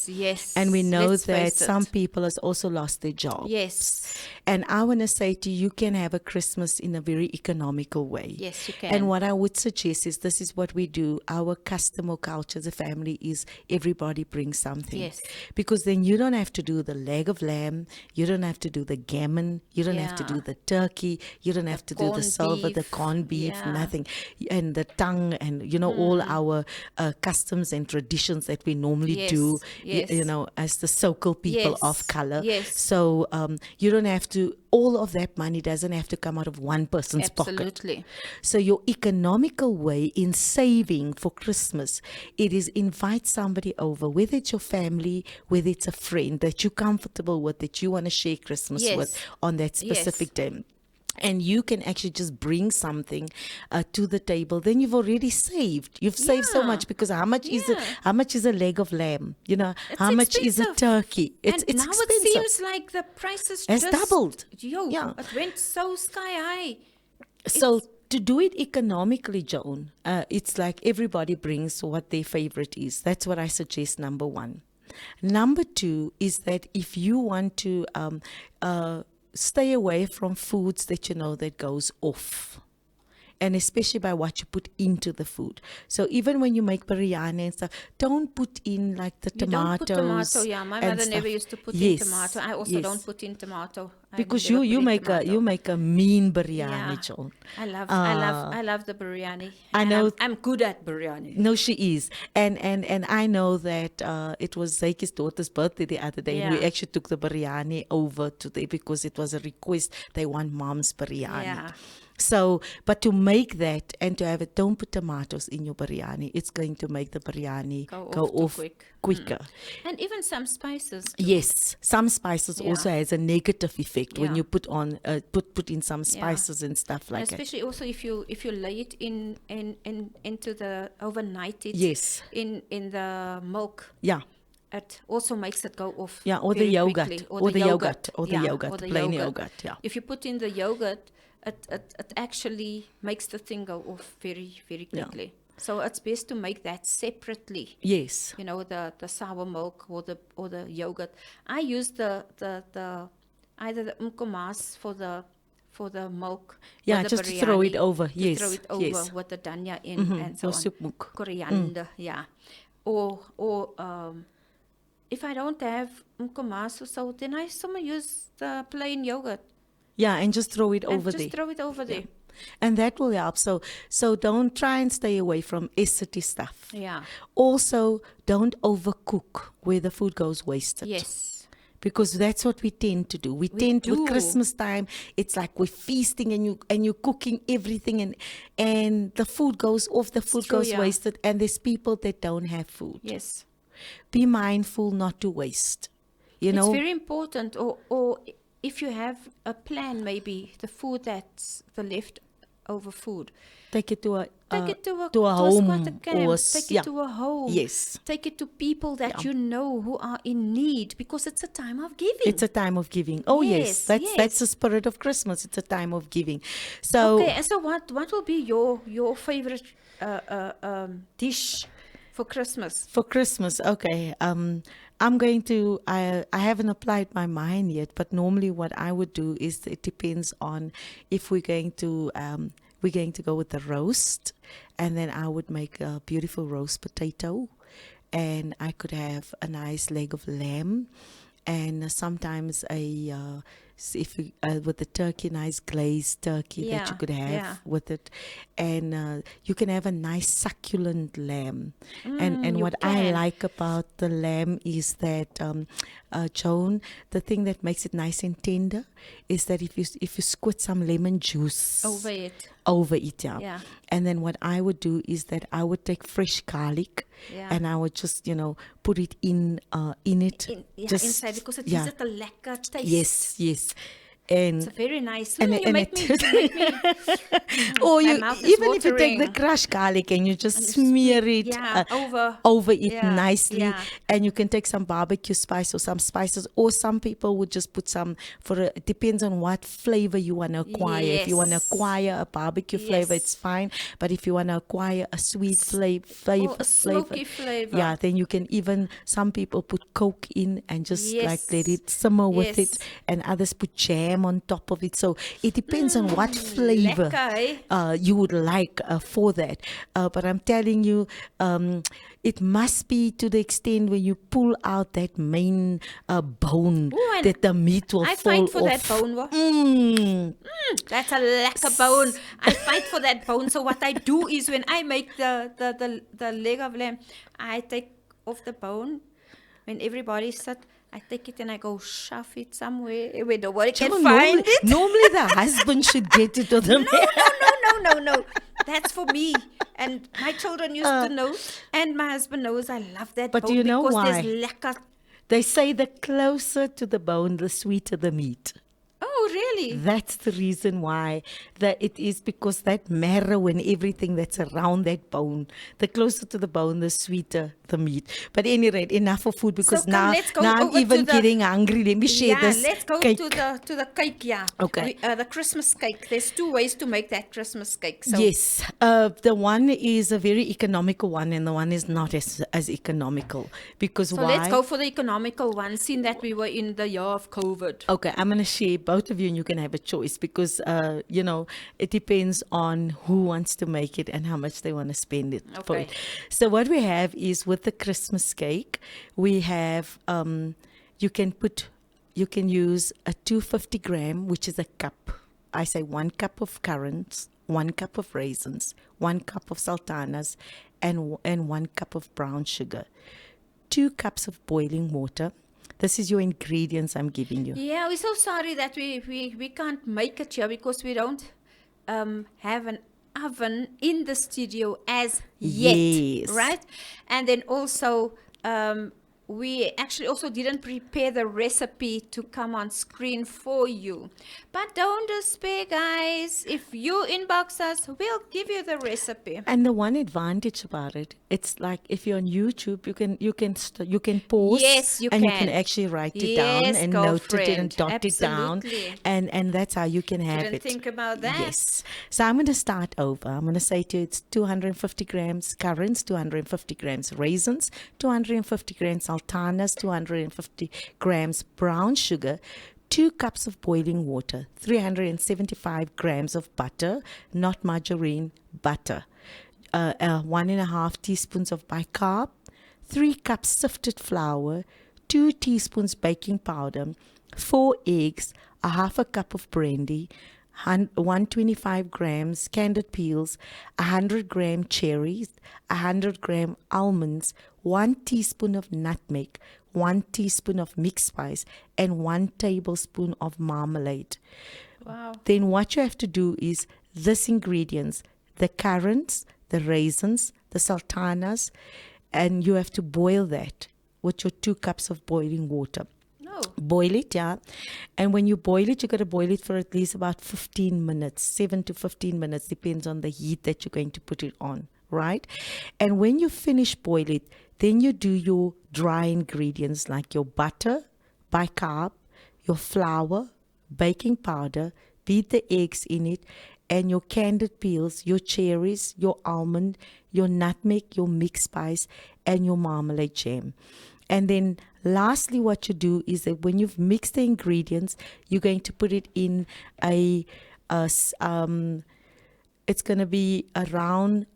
Speaker 1: Yes.
Speaker 2: And we know
Speaker 1: Let's
Speaker 2: that
Speaker 1: face it.
Speaker 2: some people has also lost their jobs.
Speaker 1: Yes.
Speaker 2: And I want to say to you, can have a Christmas in a very economical way.
Speaker 1: Yes, you can.
Speaker 2: And what I would suggest is this is what we do. Our custom or culture as a family is everybody brings something.
Speaker 1: Yes.
Speaker 2: Because then you don't have to do the leg of lamb. You don't have to do the gammon. You don't have to
Speaker 1: Yeah.
Speaker 2: do the turkey. You don't have to do the
Speaker 1: corned
Speaker 2: silver, the
Speaker 1: beef.
Speaker 2: corned beef,
Speaker 1: Yeah.
Speaker 2: nothing. And the tongue and, all our customs and traditions that we normally
Speaker 1: Yes,
Speaker 2: do,
Speaker 1: yes.
Speaker 2: as the Sokol people
Speaker 1: Yes,
Speaker 2: of color.
Speaker 1: yes.
Speaker 2: So you don't have to, all of that money doesn't have to come out of one person's pocket.
Speaker 1: Absolutely.
Speaker 2: So your economical way in saving for Christmas, it is invite somebody over, whether it's your family, whether it's a friend that you're comfortable with, that you want to share Christmas
Speaker 1: Yes.
Speaker 2: with on that specific day. And you can actually just bring something to the table. Then you've already saved. You've saved so
Speaker 1: Yeah.
Speaker 2: much, because how much is
Speaker 1: Yeah.
Speaker 2: how much is a leg of lamb?
Speaker 1: It's
Speaker 2: how much is a
Speaker 1: expensive.
Speaker 2: turkey? It's
Speaker 1: and now
Speaker 2: expensive.
Speaker 1: it seems like the prices
Speaker 2: Has
Speaker 1: just
Speaker 2: doubled.
Speaker 1: Yeah. It went so sky high.
Speaker 2: So to do it economically, Joan, it's like everybody brings what their favorite is. That's what I suggest, number one. Number two is that if you want to stay away from foods that that goes off. and especially by what you put into the food. So even when you make biryani and stuff, don't put in like the
Speaker 1: You don't put
Speaker 2: tomatoes.
Speaker 1: tomato, yeah. My
Speaker 2: and
Speaker 1: mother never
Speaker 2: stuff.
Speaker 1: used to put in
Speaker 2: Yes,
Speaker 1: tomato. I also
Speaker 2: yes.
Speaker 1: don't put in tomato. I
Speaker 2: Because
Speaker 1: never
Speaker 2: you
Speaker 1: put in
Speaker 2: make
Speaker 1: tomato.
Speaker 2: you make a mean biryani,
Speaker 1: Yeah.
Speaker 2: Joan.
Speaker 1: I love the biryani.
Speaker 2: I
Speaker 1: And
Speaker 2: know-
Speaker 1: I'm good at biryani.
Speaker 2: No, she is, and I know that it was Zaiki's daughter's birthday the other day, and we
Speaker 1: Yeah.
Speaker 2: actually took the biryani over today because it was a request. They want mom's biryani.
Speaker 1: Yeah.
Speaker 2: So, but to make that and to have it, don't put tomatoes in your biryani. It's going to make the biryani
Speaker 1: Go off too
Speaker 2: off
Speaker 1: quick.
Speaker 2: quicker.
Speaker 1: And even some spices.
Speaker 2: Yes, some spices
Speaker 1: Yeah.
Speaker 2: also has a negative effect when
Speaker 1: Yeah.
Speaker 2: you put on put in some spices and stuff
Speaker 1: And
Speaker 2: like that.
Speaker 1: especially also if you lay it in into the overnight it
Speaker 2: Yes.
Speaker 1: in the milk.
Speaker 2: Yeah.
Speaker 1: It also makes it go off.
Speaker 2: Yeah, or the
Speaker 1: very
Speaker 2: yogurt,
Speaker 1: quickly.
Speaker 2: or the yogurt,
Speaker 1: Yeah,
Speaker 2: the plain yogurt, yeah.
Speaker 1: If you put in the yogurt, it actually makes the thing go off very, very
Speaker 2: Yeah.
Speaker 1: quickly. So it's best to make that separately.
Speaker 2: Yes.
Speaker 1: You know, the sour milk or the yogurt. I use the either the umkomas for the milk.
Speaker 2: Yeah,
Speaker 1: or the
Speaker 2: just to throw it
Speaker 1: biryani,
Speaker 2: over.
Speaker 1: to
Speaker 2: Yes,
Speaker 1: throw it over
Speaker 2: yes.
Speaker 1: with the dhania in and so
Speaker 2: Or
Speaker 1: on.
Speaker 2: soepmoek.
Speaker 1: Coriander, yeah. Or if I don't have umkomas or so, then I somehow use the plain yogurt
Speaker 2: Yeah, and just throw it
Speaker 1: and
Speaker 2: over
Speaker 1: just
Speaker 2: there.
Speaker 1: throw it over there.
Speaker 2: And that will help. So don't try and stay away from acidity stuff.
Speaker 1: Yeah.
Speaker 2: Also, don't overcook where the food goes wasted.
Speaker 1: Yes.
Speaker 2: Because that's what we tend to do. We tend
Speaker 1: do.
Speaker 2: with Christmas time, it's like we're feasting and you're cooking everything and the food goes off, the food
Speaker 1: true,
Speaker 2: goes
Speaker 1: yeah.
Speaker 2: wasted, and there's people that don't have food.
Speaker 1: Yes.
Speaker 2: Be mindful not to waste. You
Speaker 1: It's
Speaker 2: know,
Speaker 1: very important. Or if you have a plan, maybe the food that's the leftover food.
Speaker 2: take it to a
Speaker 1: Take it to a
Speaker 2: home
Speaker 1: squatter camp.
Speaker 2: or
Speaker 1: Take
Speaker 2: yeah.
Speaker 1: it to a home.
Speaker 2: Yes.
Speaker 1: Take it to people that
Speaker 2: Yeah.
Speaker 1: you know who are in need, because it's a time of giving.
Speaker 2: It's a time of giving. Oh yes,
Speaker 1: Yes,
Speaker 2: that's the spirit of Christmas. It's a time of giving. So
Speaker 1: Okay, and so what will be your favorite dish for Christmas?
Speaker 2: for Christmas, okay. I'm going to. I haven't applied my mind yet, but normally what I would do is it depends on if we're going to go with the roast, and then I would make a beautiful roast potato, and I could have a nice leg of lamb, and sometimes if you, with the turkey, nice glazed turkey that
Speaker 1: Yeah,
Speaker 2: you could have
Speaker 1: yeah.
Speaker 2: with it, and you can have a nice succulent lamb, and
Speaker 1: you
Speaker 2: what I
Speaker 1: can.
Speaker 2: like about the lamb is that Joan, the thing that makes it nice and tender is that if you squirt some lemon juice
Speaker 1: Over it.
Speaker 2: yeah.
Speaker 1: Yeah.
Speaker 2: And then what I would do is that I would take fresh garlic,
Speaker 1: Yeah.
Speaker 2: and I would just put it in it,
Speaker 1: Inside, because it gives it a lekker taste.
Speaker 2: yes, and
Speaker 1: It's a very nice.
Speaker 2: and-
Speaker 1: you
Speaker 2: and
Speaker 1: make
Speaker 2: it-
Speaker 1: me
Speaker 2: or
Speaker 1: my
Speaker 2: you
Speaker 1: mouth is
Speaker 2: even if you take the
Speaker 1: watering.
Speaker 2: crushed garlic and you just
Speaker 1: And you
Speaker 2: smear
Speaker 1: smear-
Speaker 2: it
Speaker 1: yeah,
Speaker 2: over it
Speaker 1: Yeah,
Speaker 2: nicely,
Speaker 1: yeah.
Speaker 2: and you can take some barbecue spice or some spices, or some people would just put some it depends on what flavor you want to acquire. If you want to
Speaker 1: Yes.
Speaker 2: acquire a barbecue flavor,
Speaker 1: Yes.
Speaker 2: it's fine, but if you want to acquire a sweet
Speaker 1: or
Speaker 2: flavor,
Speaker 1: a smoky flavor.
Speaker 2: yeah, then you can even, some people put Coke in and just like let
Speaker 1: Yes.
Speaker 2: it simmer with it,
Speaker 1: Yes.
Speaker 2: and others put jam on top of it. So it depends on what flavor
Speaker 1: lekker, eh?
Speaker 2: you would like for that. But I'm telling you, it must be to the extent where you pull out that main bone,
Speaker 1: Ooh, and
Speaker 2: that the meat will
Speaker 1: I
Speaker 2: fall
Speaker 1: fight for that
Speaker 2: off.
Speaker 1: bone. What?
Speaker 2: That's
Speaker 1: That's a lekker bone. I fight for that bone. So what I do is when I make the leg of lamb, I take off the bone. When everybody sit, I take it and I go shove it somewhere where nobody can find it.
Speaker 2: Normally the husband should get it or the
Speaker 1: No. That's for me. And my children used to know. And my husband knows I love that
Speaker 2: But
Speaker 1: bone
Speaker 2: you know
Speaker 1: because
Speaker 2: why?
Speaker 1: there's lekker.
Speaker 2: They say the closer to the bone, the sweeter the meat.
Speaker 1: Oh, really?
Speaker 2: That's the reason why it is, because that marrow and everything that's around that bone, the closer to the bone, the sweeter the meat. But at any rate, enough of food, because
Speaker 1: come,
Speaker 2: now
Speaker 1: let's go
Speaker 2: I'm
Speaker 1: over to
Speaker 2: even
Speaker 1: the-
Speaker 2: getting hungry. Let me share
Speaker 1: Yeah,
Speaker 2: this
Speaker 1: let's go
Speaker 2: cake.
Speaker 1: to the cake. Yeah.
Speaker 2: Okay.
Speaker 1: The Christmas cake. There's 2 ways to make that Christmas cake. So
Speaker 2: Yes, the one is a very economical one, and the one is not as economical. Because
Speaker 1: So
Speaker 2: why?
Speaker 1: let's go for the economical one, seeing that we were in the year of COVID.
Speaker 2: Okay, I'm going to share both of you, and you can have a choice because, it depends on who wants to make it and how much they want to spend it for
Speaker 1: Okay.
Speaker 2: it. So what we have is with the Christmas cake, we have, you can use a 250 gram, which is a cup. I say 1 cup of currants, 1 cup of raisins, 1 cup of sultanas, and 1 cup of brown sugar. 2 cups of boiling water. This is your ingredients I'm giving you.
Speaker 1: Yeah, we're so sorry that we can't make it here because we don't have an oven in the studio as yet.
Speaker 2: Yes.
Speaker 1: Right? And then also, we actually also didn't prepare the recipe to come on screen for you. But don't despair, guys. If you inbox us, we'll give you the recipe.
Speaker 2: And the one advantage about it, it's like if you're on YouTube, you can pause,
Speaker 1: Yes, you
Speaker 2: and you
Speaker 1: can.
Speaker 2: can actually write it
Speaker 1: Yes,
Speaker 2: down and note it
Speaker 1: girlfriend.
Speaker 2: and dot it down,
Speaker 1: Absolutely.
Speaker 2: and that's how you can have
Speaker 1: Didn't
Speaker 2: it.
Speaker 1: think about that.
Speaker 2: Yes. So I'm going to start over. I'm going to say to you, it's 250 grams currants, 250 grams raisins, 250 grams sultanas, 250 grams brown sugar, 2 cups of boiling water, 375 grams of butter, not margarine, butter, 1.5 teaspoons of bicarb, 3 cups sifted flour, 2 teaspoons baking powder, 4 eggs, a half a cup of brandy, 125 grams candied peels, 100 gram cherries, 100 gram almonds, 1 teaspoon of nutmeg, 1 teaspoon of mixed spice, and 1 tablespoon of marmalade.
Speaker 1: Wow.
Speaker 2: Then what you have to do is this ingredients, the currants, the raisins, the sultanas, and you have to boil that with your 2 cups of boiling water.
Speaker 1: No.
Speaker 2: Boil it, yeah. And when you boil it, you got to boil it for at least about 15 minutes, 7 to 15 minutes, depends on the heat that you're going to put it on, right? And when you finish boil it, then you do your dry ingredients like your butter, bicarb, your flour, baking powder, beat the eggs in it, and your candied peels, your cherries, your almond, your nutmeg, your mixed spice, and your marmalade jam. And then lastly, what you do is that when you've mixed the ingredients, you're going to put it in it's going to be a round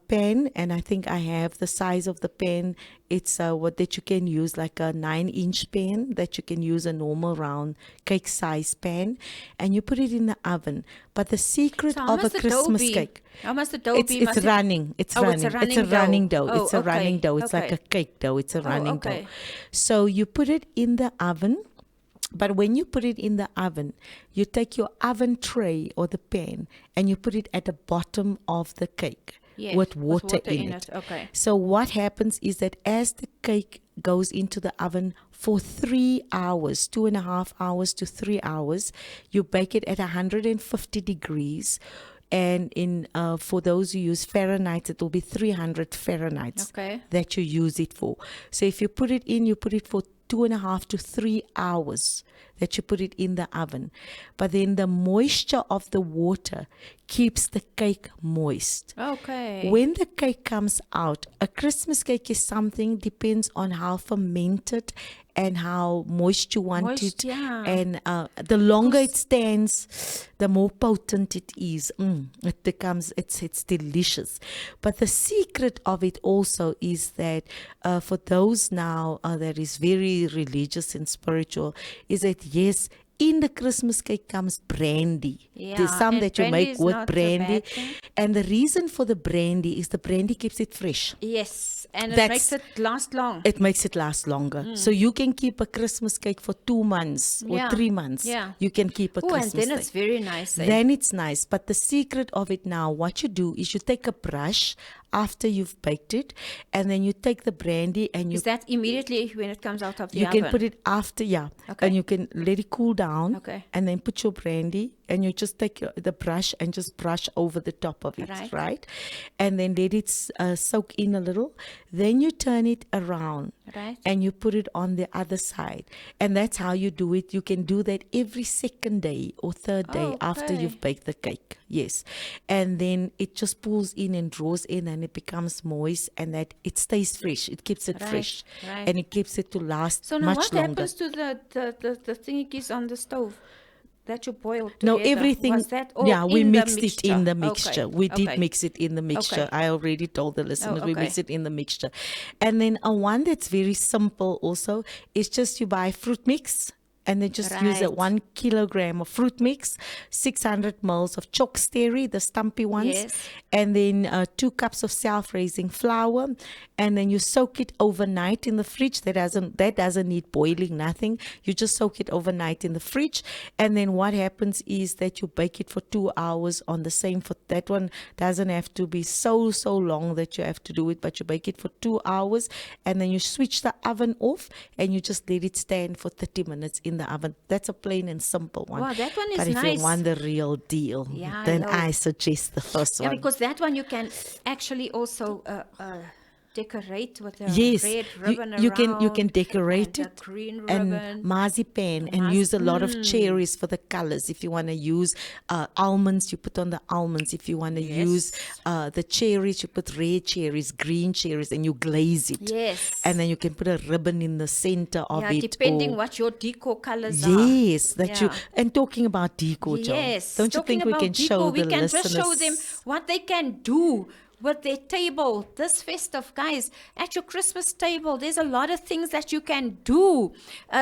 Speaker 2: pan, and I think I have the size of the pan. It's what that you can use, like a 9-inch pan that you can use, a normal round cake size pan, and you put it in the oven. But the secret
Speaker 1: So how
Speaker 2: of a
Speaker 1: must the dough
Speaker 2: Christmas
Speaker 1: be?
Speaker 2: cake,
Speaker 1: How must the dough
Speaker 2: it's
Speaker 1: be?
Speaker 2: it's
Speaker 1: Must it-
Speaker 2: running. It's
Speaker 1: Oh,
Speaker 2: running.
Speaker 1: it's a running
Speaker 2: It's a running
Speaker 1: dough.
Speaker 2: dough.
Speaker 1: Oh,
Speaker 2: It's a running
Speaker 1: okay,
Speaker 2: dough. It's like
Speaker 1: okay.
Speaker 2: a cake dough. It's a running
Speaker 1: okay.
Speaker 2: dough. So you put it in the oven. But when you put it in the oven, you take your oven tray or the pan and you put it at the bottom of the cake
Speaker 1: Yes,
Speaker 2: with water in it.
Speaker 1: Okay.
Speaker 2: So what happens is that as the cake goes into the oven for 3 hours, 2.5 hours to 3 hours, you bake it at 150 degrees. And in for those who use Fahrenheit, it will be 300 Fahrenheit
Speaker 1: Okay.
Speaker 2: that you use it for. So if you put it in, you put it for 2.5 to 3 hours that you put it in the oven. But then the moisture of the water keeps the cake moist.
Speaker 1: Okay.
Speaker 2: When the cake comes out, a Christmas cake is something, depends on how fermented and how moist you want
Speaker 1: Moist,
Speaker 2: it.
Speaker 1: yeah.
Speaker 2: And the longer it stands, the more potent it is. It becomes, it's delicious. But the secret of it also is that for those now that is very religious and spiritual, is that yes, in the Christmas cake comes brandy.
Speaker 1: Yeah,
Speaker 2: There's some
Speaker 1: and
Speaker 2: that you
Speaker 1: brandy
Speaker 2: make
Speaker 1: is
Speaker 2: with
Speaker 1: not a
Speaker 2: brandy.
Speaker 1: bad thing.
Speaker 2: And the reason for the brandy is the brandy keeps it fresh.
Speaker 1: Yes, and it
Speaker 2: That's-
Speaker 1: makes it last long.
Speaker 2: It makes it last longer. So you can keep a Christmas cake for 2 months or
Speaker 1: Yeah,
Speaker 2: 3 months.
Speaker 1: yeah.
Speaker 2: You can keep a
Speaker 1: Oh, and
Speaker 2: Christmas
Speaker 1: then
Speaker 2: cake.
Speaker 1: it's very nice. Eh?
Speaker 2: Then it's nice. But the secret of it now, what you do is you take a brush after you've baked it, and then you take the brandy and you
Speaker 1: Is that immediately when it comes out of the
Speaker 2: you
Speaker 1: oven?
Speaker 2: can put it after, yeah.
Speaker 1: Okay.
Speaker 2: And you can let it cool down.
Speaker 1: Okay.
Speaker 2: And then put your brandy and you just take the brush and just brush over the top of it,
Speaker 1: Right.
Speaker 2: right? And then let it soak in a little. Then you turn it around.
Speaker 1: Right.
Speaker 2: And you put it on the other side. And that's how you do it. You can do that every second day or third day after
Speaker 1: Okay.
Speaker 2: you've baked the cake. Yes. And then it just pulls in and draws in and it becomes moist and that it stays fresh. It keeps it
Speaker 1: Right,
Speaker 2: fresh.
Speaker 1: right.
Speaker 2: And it keeps it to last
Speaker 1: So now
Speaker 2: much
Speaker 1: what
Speaker 2: longer.
Speaker 1: happens to the thingies on the stove? that you boiled
Speaker 2: No,
Speaker 1: together?
Speaker 2: everything.
Speaker 1: Was that all
Speaker 2: Yeah, we
Speaker 1: in the
Speaker 2: mixed it in the
Speaker 1: mixture?
Speaker 2: mixture. We did
Speaker 1: Okay.
Speaker 2: mix it in the mixture.
Speaker 1: Okay.
Speaker 2: I already told the listeners we
Speaker 1: okay.
Speaker 2: mix it in the mixture. And then a one that's very simple also is just you buy fruit mix. And then just use a
Speaker 1: Right.
Speaker 2: 1 kilogram of fruit mix, 600 mils of chalk sterry, the stumpy ones,
Speaker 1: Yes.
Speaker 2: and then 2 cups of self-raising flour, and then you soak it overnight in the fridge. That doesn't need boiling, nothing. You just soak it overnight in the fridge, and then what happens is that you bake it for 2 hours on the same. For that one doesn't have to be so long that you have to do it, but you bake it for 2 hours, and then you switch the oven off, and you just let it stand for 30 minutes in the oven. That's a plain and simple one.
Speaker 1: Wow, that one is
Speaker 2: But if
Speaker 1: nice.
Speaker 2: you want the real deal,
Speaker 1: Yeah,
Speaker 2: then
Speaker 1: yo.
Speaker 2: I suggest the first
Speaker 1: Yeah,
Speaker 2: one.
Speaker 1: because that one you can actually also decorate with a
Speaker 2: Yes,
Speaker 1: red ribbon
Speaker 2: you can
Speaker 1: around
Speaker 2: decorate
Speaker 1: and
Speaker 2: it
Speaker 1: a green
Speaker 2: and
Speaker 1: ribbon.
Speaker 2: marzipan and use a lot of cherries for the colors. If you want to use almonds, you put on the almonds. If you want to use the cherries, you put red cherries, green cherries, and you glaze it.
Speaker 1: Yes.
Speaker 2: And then you can put a ribbon in the center of
Speaker 1: Yeah,
Speaker 2: it.
Speaker 1: depending
Speaker 2: or-
Speaker 1: what your decor colors are.
Speaker 2: Yes, that you
Speaker 1: Yeah.
Speaker 2: and talking about decor, Joan,
Speaker 1: Yes.
Speaker 2: don't you
Speaker 1: Talking
Speaker 2: think we
Speaker 1: about
Speaker 2: can
Speaker 1: decor,
Speaker 2: show
Speaker 1: we
Speaker 2: the
Speaker 1: can
Speaker 2: listeners?
Speaker 1: just show them what they can do with their table this festive, guys. At your Christmas table, there's a lot of things that you can do.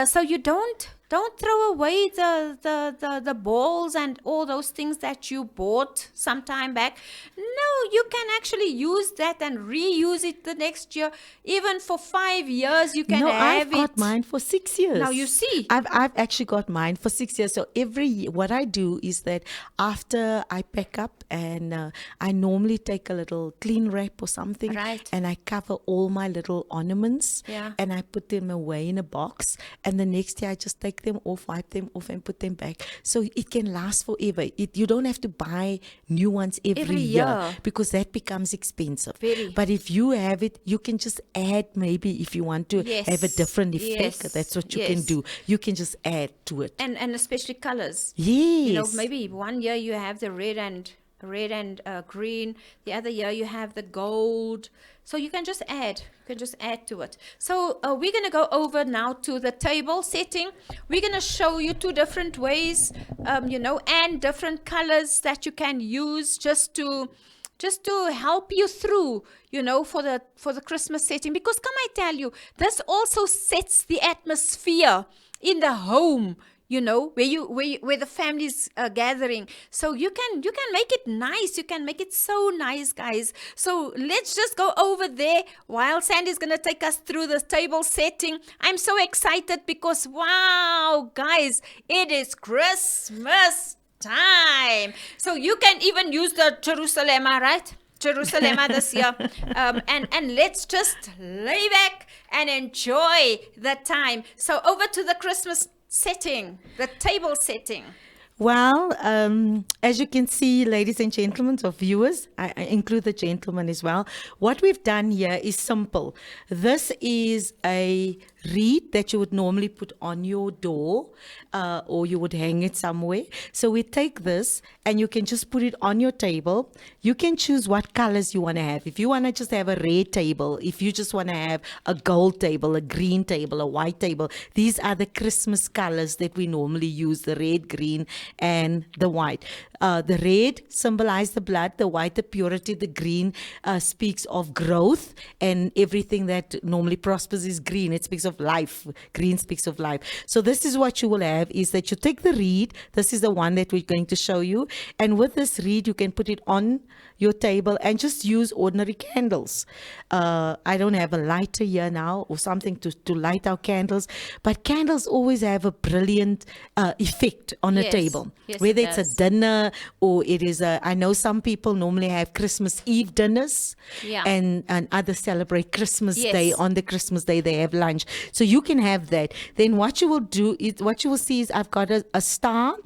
Speaker 1: So you don't throw away the balls and all those things that you bought some time back. No, you can actually use that and reuse it the next year. Even for 5 years, you can
Speaker 2: No,
Speaker 1: have
Speaker 2: I've got
Speaker 1: it.
Speaker 2: mine for 6 years.
Speaker 1: Now you see.
Speaker 2: I've actually got mine for 6 years. So every year, what I do is that after I pack up, and I normally take a little clean wrap or something,
Speaker 1: Right.
Speaker 2: and I cover all my little ornaments,
Speaker 1: Yeah.
Speaker 2: and I put them away in a box. And the next year, I just take them off, wipe them off, and put them back. So it can last forever. You don't have to buy new ones every
Speaker 1: year.
Speaker 2: because that becomes expensive.
Speaker 1: Very.
Speaker 2: But if you have it, you can just add, maybe if you want to
Speaker 1: Yes.
Speaker 2: have a different effect.
Speaker 1: Yes.
Speaker 2: That's what you can
Speaker 1: Yes.
Speaker 2: do. You can just add to it.
Speaker 1: And especially colors.
Speaker 2: Yes.
Speaker 1: You know, maybe one year you have the red and green. The other year you have the gold. So you can just add. You can just add to it. So we're going to go over now to the table setting. We're going to show you 2 different ways, and different colors that you can use just to help you through, for the Christmas setting. Because come I tell you, this also sets the atmosphere in the home, where the family's gathering. So you can make it nice. You can make it so nice, guys. So let's just go over there while Sandy's going to take us through the table setting. I'm so excited because, wow, guys, it is Christmas time. So you can even use the Jerusalema, right? Jerusalema this year. And let's just lay back and enjoy the time. So over to the Christmas setting, the table setting.
Speaker 2: Well, as you can see, ladies and gentlemen, or viewers, I include the gentlemen as well. What we've done here is simple. This is a wreath that you would normally put on your door, or you would hang it somewhere. So we take this and you can just put it on your table. You can choose what colors you want to have. If you want to just have a red table, if you just want to have a gold table, a green table, a white table, these are the Christmas colors that we normally use, the red, green, and the white. The red symbolizes the blood, the white, the purity, the green speaks of growth, and everything that normally prospers is green. It speaks of life. Green speaks of life. So this is what you will have, is that you take the reed. This is the one that we're going to show you. And with this reed, you can put it on your table and just use ordinary candles. I don't have a lighter here now or something to light our candles, but candles always have a brilliant effect on a
Speaker 1: Yes.
Speaker 2: table.
Speaker 1: Yes,
Speaker 2: Whether
Speaker 1: it
Speaker 2: it's
Speaker 1: does.
Speaker 2: a dinner or it is I know some people normally have Christmas Eve dinners,
Speaker 1: Yeah.
Speaker 2: and others celebrate Christmas
Speaker 1: Yes.
Speaker 2: Day. On the Christmas Day, they have lunch. So you can have that. Then what you will see is I've got a star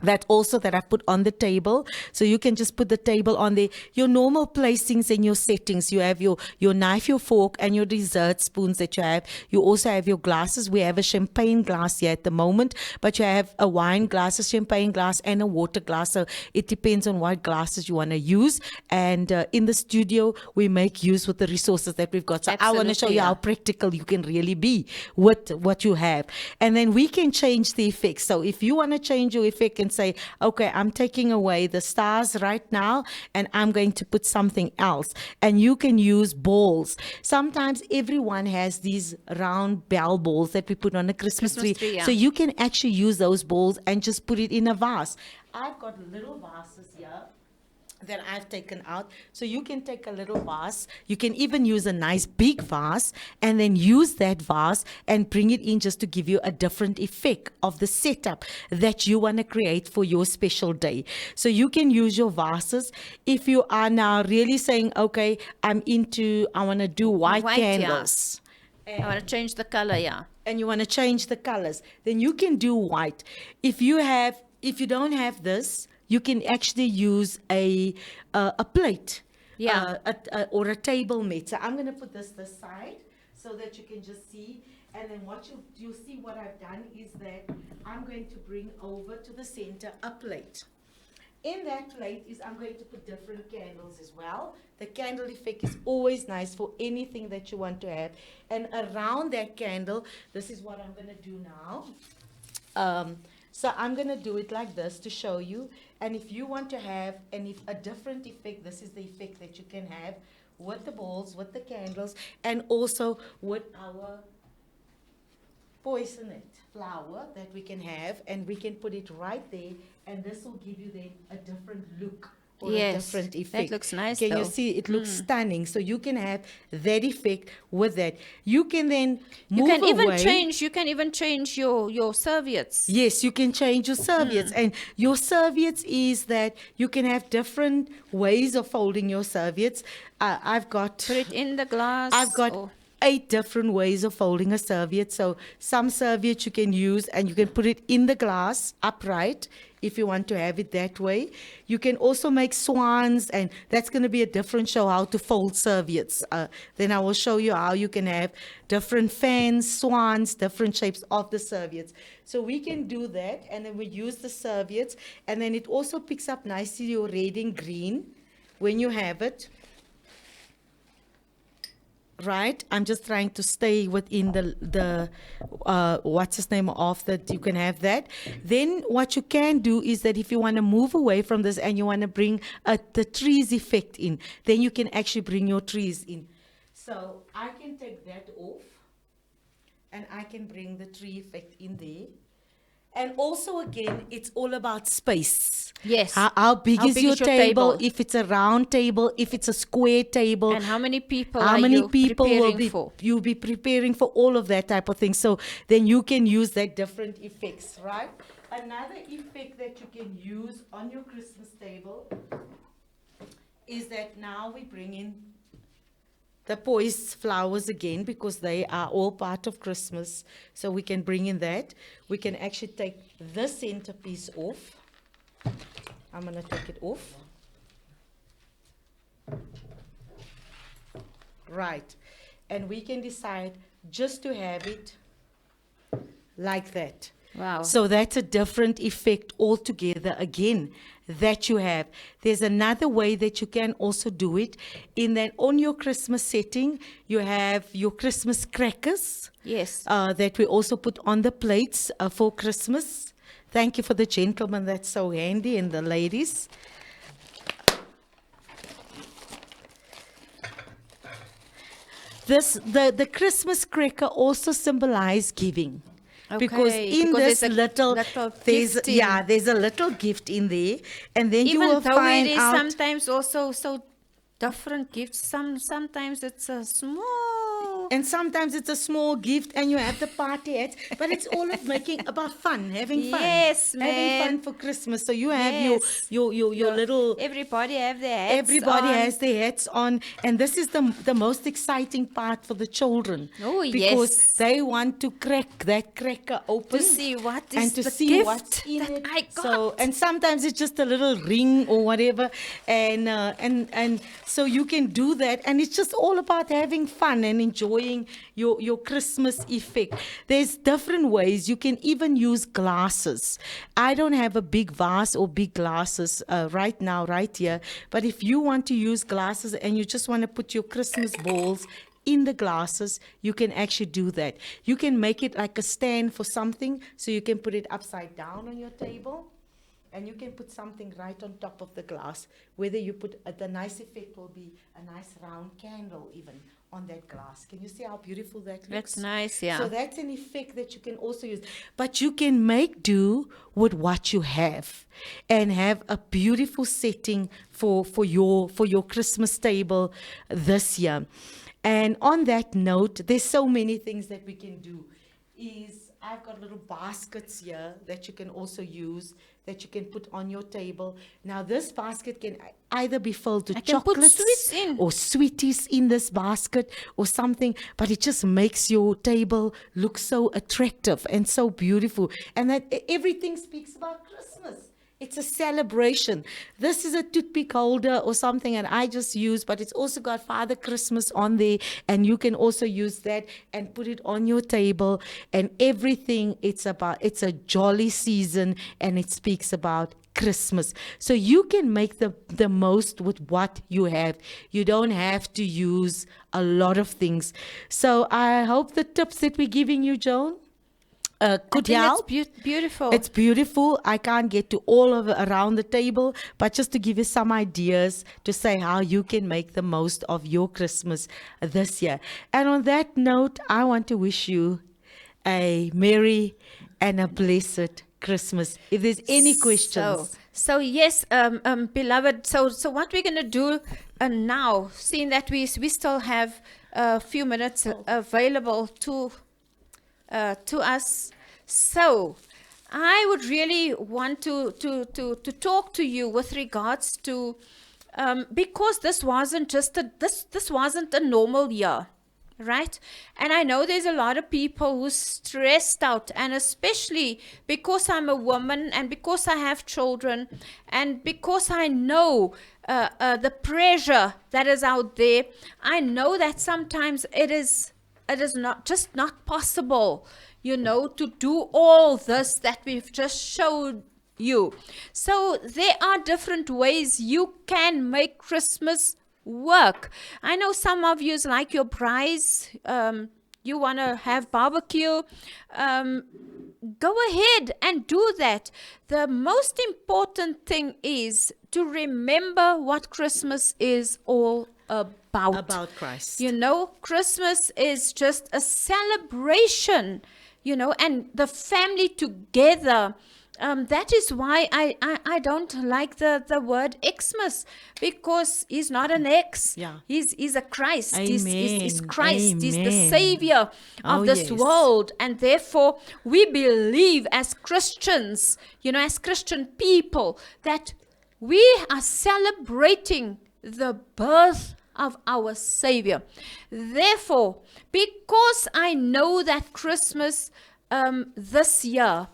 Speaker 2: that also that I put on the table. So you can just put the table on there. Your normal placings and your settings. You have your knife, your fork, and your dessert spoons that you have. You also have your glasses. We have a champagne glass here at the moment, but you have a wine glass, a champagne glass, and a water glass. So it depends on what glasses you want to use. And in the studio, we make use with the resources that we've got. So I want to show
Speaker 1: Absolutely,
Speaker 2: you how
Speaker 1: yeah.
Speaker 2: practical you can really be with what you have. And then we can change the effects. So if you want to change your effect and say, okay, I'm taking away the stars right now and I'm going to put something else. And you can use balls. Sometimes everyone has these round bell balls that we put on a Christmas tree.
Speaker 1: Yeah.
Speaker 2: So you can actually use those balls and just put it in a vase. I've got little vases here that I've taken out. So you can take a little vase. You can even use a nice big vase and then use that vase and bring it in just to give you a different effect of the setup that you want to create for your special day. So you can use your vases. If you are now really saying, okay, I want to do white
Speaker 1: White,
Speaker 2: candles.
Speaker 1: I want to change the color, yeah.
Speaker 2: And you want to change the colors, then you can do white. If you don't have this, you can actually use a plate,
Speaker 1: Yeah.
Speaker 2: or a table mat. So I'm going to put this side so that you can just see. And then what you'll see what I've done is that I'm going to bring over to the center a plate. In that plate I'm going to put different candles as well. The candle effect is always nice for anything that you want to have. And around that candle, this is what I'm going to do now. So I'm going to do it like this to show you. And if you want to have a different effect, this is the effect that you can have with the balls, with the candles, and also with our poisonate flower that we can have, and we can put it right there, and this will give you then a different look or a
Speaker 1: Yes,
Speaker 2: different effect.
Speaker 1: that looks nice,
Speaker 2: Can you
Speaker 1: though.
Speaker 2: see? It looks stunning. So you can have that effect with that. You can then move
Speaker 1: You can
Speaker 2: away.
Speaker 1: even change your serviettes.
Speaker 2: Yes, you can change your serviettes. And your serviettes is that you can have different ways of folding your serviettes. I've got
Speaker 1: Put it in the glass.
Speaker 2: I've got
Speaker 1: or-
Speaker 2: 8 different ways of folding a serviette. So some serviette you can use and you can put it in the glass upright if you want to have it that way. You can also make swans, and that's going to be a different show how to fold serviettes. Then I will show you how you can have different fans, swans, different shapes of the serviettes. So we can do that, and then we use the serviettes, and then it also picks up nicely your red and green when you have it. Right, I'm just trying to stay within the what's his name of that. You can have that. Then what you can do is that if you want to move away from this and you want to bring the trees effect in, then you can actually bring your trees in. So I can take that off and I can bring the tree effect in there. And also, again, it's all about space.
Speaker 1: Yes.
Speaker 2: How big
Speaker 1: How
Speaker 2: is
Speaker 1: big
Speaker 2: your
Speaker 1: is your
Speaker 2: table?
Speaker 1: table?
Speaker 2: If it's a round table, if it's a square table.
Speaker 1: And how many people
Speaker 2: How
Speaker 1: are
Speaker 2: many
Speaker 1: you
Speaker 2: people will
Speaker 1: preparing
Speaker 2: be
Speaker 1: for?
Speaker 2: you'll be preparing for all of that type of thing. So then you can use that different effects, right? Another effect that you can use on your Christmas table is that now we bring in the poised flowers again, because they are all part of Christmas. So we can bring in that. We can actually take the centerpiece off. I'm going to take it off. Right. And we can decide just to have it like that.
Speaker 1: Wow.
Speaker 2: So that's a different effect altogether again that you have. There's another way that you can also do it, in that on your Christmas setting, you have your Christmas crackers.
Speaker 1: Yes.
Speaker 2: That we also put on the plates for Christmas. Thank you for the gentlemen, that's so handy, and the ladies. The Christmas cracker also symbolize giving. Because
Speaker 1: Okay,
Speaker 2: in
Speaker 1: because
Speaker 2: this
Speaker 1: there's a
Speaker 2: little,
Speaker 1: gift in.
Speaker 2: there's a little gift in there, and then you
Speaker 1: Even
Speaker 2: will
Speaker 1: though
Speaker 2: find
Speaker 1: it is
Speaker 2: out.
Speaker 1: sometimes also so different gifts, sometimes it's a small
Speaker 2: And sometimes it's a small gift and you have the party hats, but it's all of making about fun, having fun.
Speaker 1: Yes,
Speaker 2: Having
Speaker 1: man.
Speaker 2: fun for Christmas. So you have
Speaker 1: Yes.
Speaker 2: your little
Speaker 1: Everybody have their hats
Speaker 2: everybody
Speaker 1: on.
Speaker 2: has their hats on, and this is the most exciting part for the children.
Speaker 1: Oh,
Speaker 2: Because
Speaker 1: yes.
Speaker 2: they want to crack that cracker open
Speaker 1: To see what is
Speaker 2: and to
Speaker 1: the
Speaker 2: see
Speaker 1: gift
Speaker 2: what's in
Speaker 1: that
Speaker 2: it.
Speaker 1: I got.
Speaker 2: So, and sometimes it's just a little ring or whatever, and so you can do that, and it's just all about having fun and enjoying your Christmas effect. There's different ways. You can even use glasses. I don't have a big vase or big glasses right now, right here, but if you want to use glasses and you just want to put your Christmas balls in the glasses, you can actually do that. You can make it like a stand for something, so you can put it upside down on your table, and you can put something right on top of the glass. Whether you put the nice effect will be a nice round candle even on that glass. Can you see how beautiful that looks?
Speaker 1: That's nice, yeah.
Speaker 2: So that's an effect that you can also use. But you can make do with what you have and have a beautiful setting for your Christmas table this year. And on that note, there's so many things that we can do. I've got little baskets here that you can also use, that you can put on your table. Now, this basket can either be filled with
Speaker 1: I can put
Speaker 2: chocolates
Speaker 1: sweets in.
Speaker 2: or sweeties in this basket or something, but it just makes your table look so attractive and so beautiful. And that everything speaks about Christmas. It's a celebration. This is a toothpick holder or something, and I just use, but it's also got Father Christmas on there, and you can also use that and put it on your table. And everything, it's a jolly season, and it speaks about Christmas. So you can make the most with what you have. You don't have to use a lot of things. So I hope the tips that we're giving you, Joan, could help.
Speaker 1: It's beautiful.
Speaker 2: It's beautiful. I can't get to all of it around the table, but just to give you some ideas to say how you can make the most of your Christmas this year. And on that note, I want to wish you a merry and a blessed Christmas. If there's any questions.
Speaker 1: So yes, beloved. So what we're going to do now, seeing that we still have a few minutes available to us. So I would really want to talk to you with regards to because this wasn't just this wasn't a normal year, right? And I know there's a lot of people who's stressed out, and especially because I'm a woman and because I have children and because I know the pressure that is out there. I know that sometimes it is not possible, to do all this that we've just showed you. So there are different ways you can make Christmas work. I know some of you like your brides, you want to have barbecue, go ahead and do that. The most important thing is to remember what Christmas is all about
Speaker 2: Christ.
Speaker 1: Christmas is just a celebration, and the family together. That is why I don't like the word Xmas, because he's not an X.
Speaker 2: Yeah.
Speaker 1: He's a Christ.
Speaker 2: Amen.
Speaker 1: He's Christ. He's the
Speaker 2: Amen.
Speaker 1: Savior of this
Speaker 2: yes.
Speaker 1: world. And therefore, we believe as Christians, as Christian people, that we are celebrating the birth of our Savior. Therefore, because I know that Christmas this year,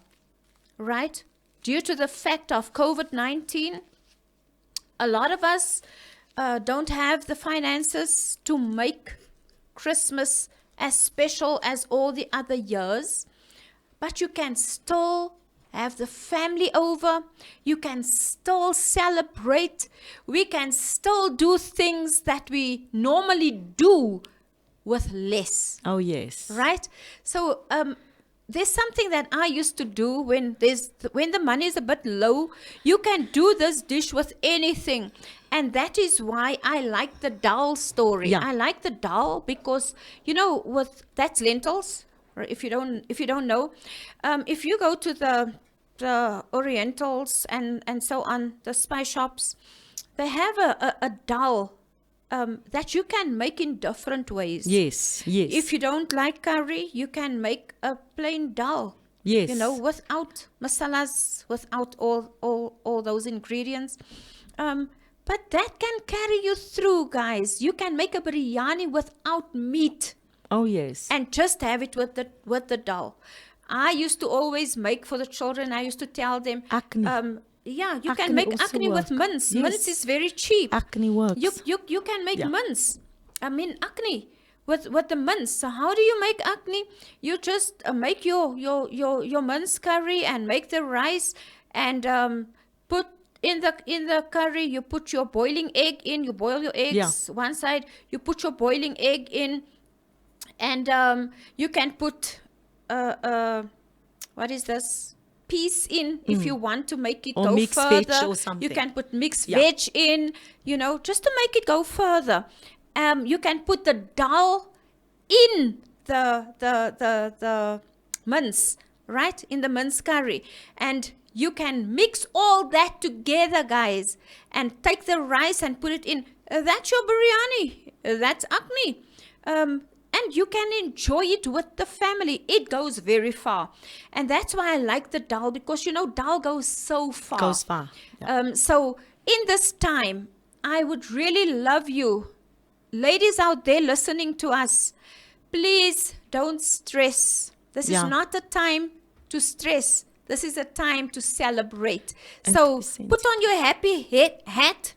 Speaker 1: right, due to the fact of COVID-19, a lot of us don't have the finances to make Christmas as special as all the other years, but you can still have the family over, you can still celebrate, we can still do things that we normally do with less.
Speaker 2: Oh, yes.
Speaker 1: Right? So there's something that I used to do when the money is a bit low. You can do this dish with anything. And that is why I like the dal story.
Speaker 2: Yeah.
Speaker 1: I like the dal because, that's lentils. If you don't know, if you go to the Orientals and so on, the spice shops, they have a dal that you can make in different ways.
Speaker 2: Yes, yes.
Speaker 1: If you don't like curry, you can make a plain dal.
Speaker 2: Yes.
Speaker 1: Without masalas, without all those ingredients. But that can carry you through, guys. You can make a biryani without meat
Speaker 2: Oh, yes.
Speaker 1: and just have it with the dal. I used to always make for the children. I used to tell them,
Speaker 2: Acne.
Speaker 1: yeah, you
Speaker 2: Acne
Speaker 1: can make
Speaker 2: also
Speaker 1: acne with
Speaker 2: work.
Speaker 1: mince.
Speaker 2: Yes.
Speaker 1: Mince is very cheap.
Speaker 2: Acne works.
Speaker 1: You can make
Speaker 2: Yeah.
Speaker 1: mince. I mean acne with the mince. So how do you make acne? You just make your mince curry and make the rice and put in the curry. You put your boiling egg in. You boil your eggs one side. You put your boiling egg in, and you can put what is this? Peas in if you want to make it
Speaker 2: Or
Speaker 1: go
Speaker 2: mixed
Speaker 1: further.
Speaker 2: veg or
Speaker 1: You
Speaker 2: something.
Speaker 1: can put mixed
Speaker 2: Yeah.
Speaker 1: veg in, just to make it go further. You can put the dal in the mince, right? In the mince curry. And you can mix all that together, guys, and take the rice and put it in. That's your biryani. That's acne. And you can enjoy it with the family. It goes very far. And that's why I like the dal, because, dal goes so far.
Speaker 2: Goes far. Yeah.
Speaker 1: So in this time, I would really love you, ladies out there listening to us, please don't stress. This
Speaker 2: Yeah.
Speaker 1: is not a time to stress. This is a time to celebrate.
Speaker 2: And
Speaker 1: So
Speaker 2: to be sensitive.
Speaker 1: put on your happy hat,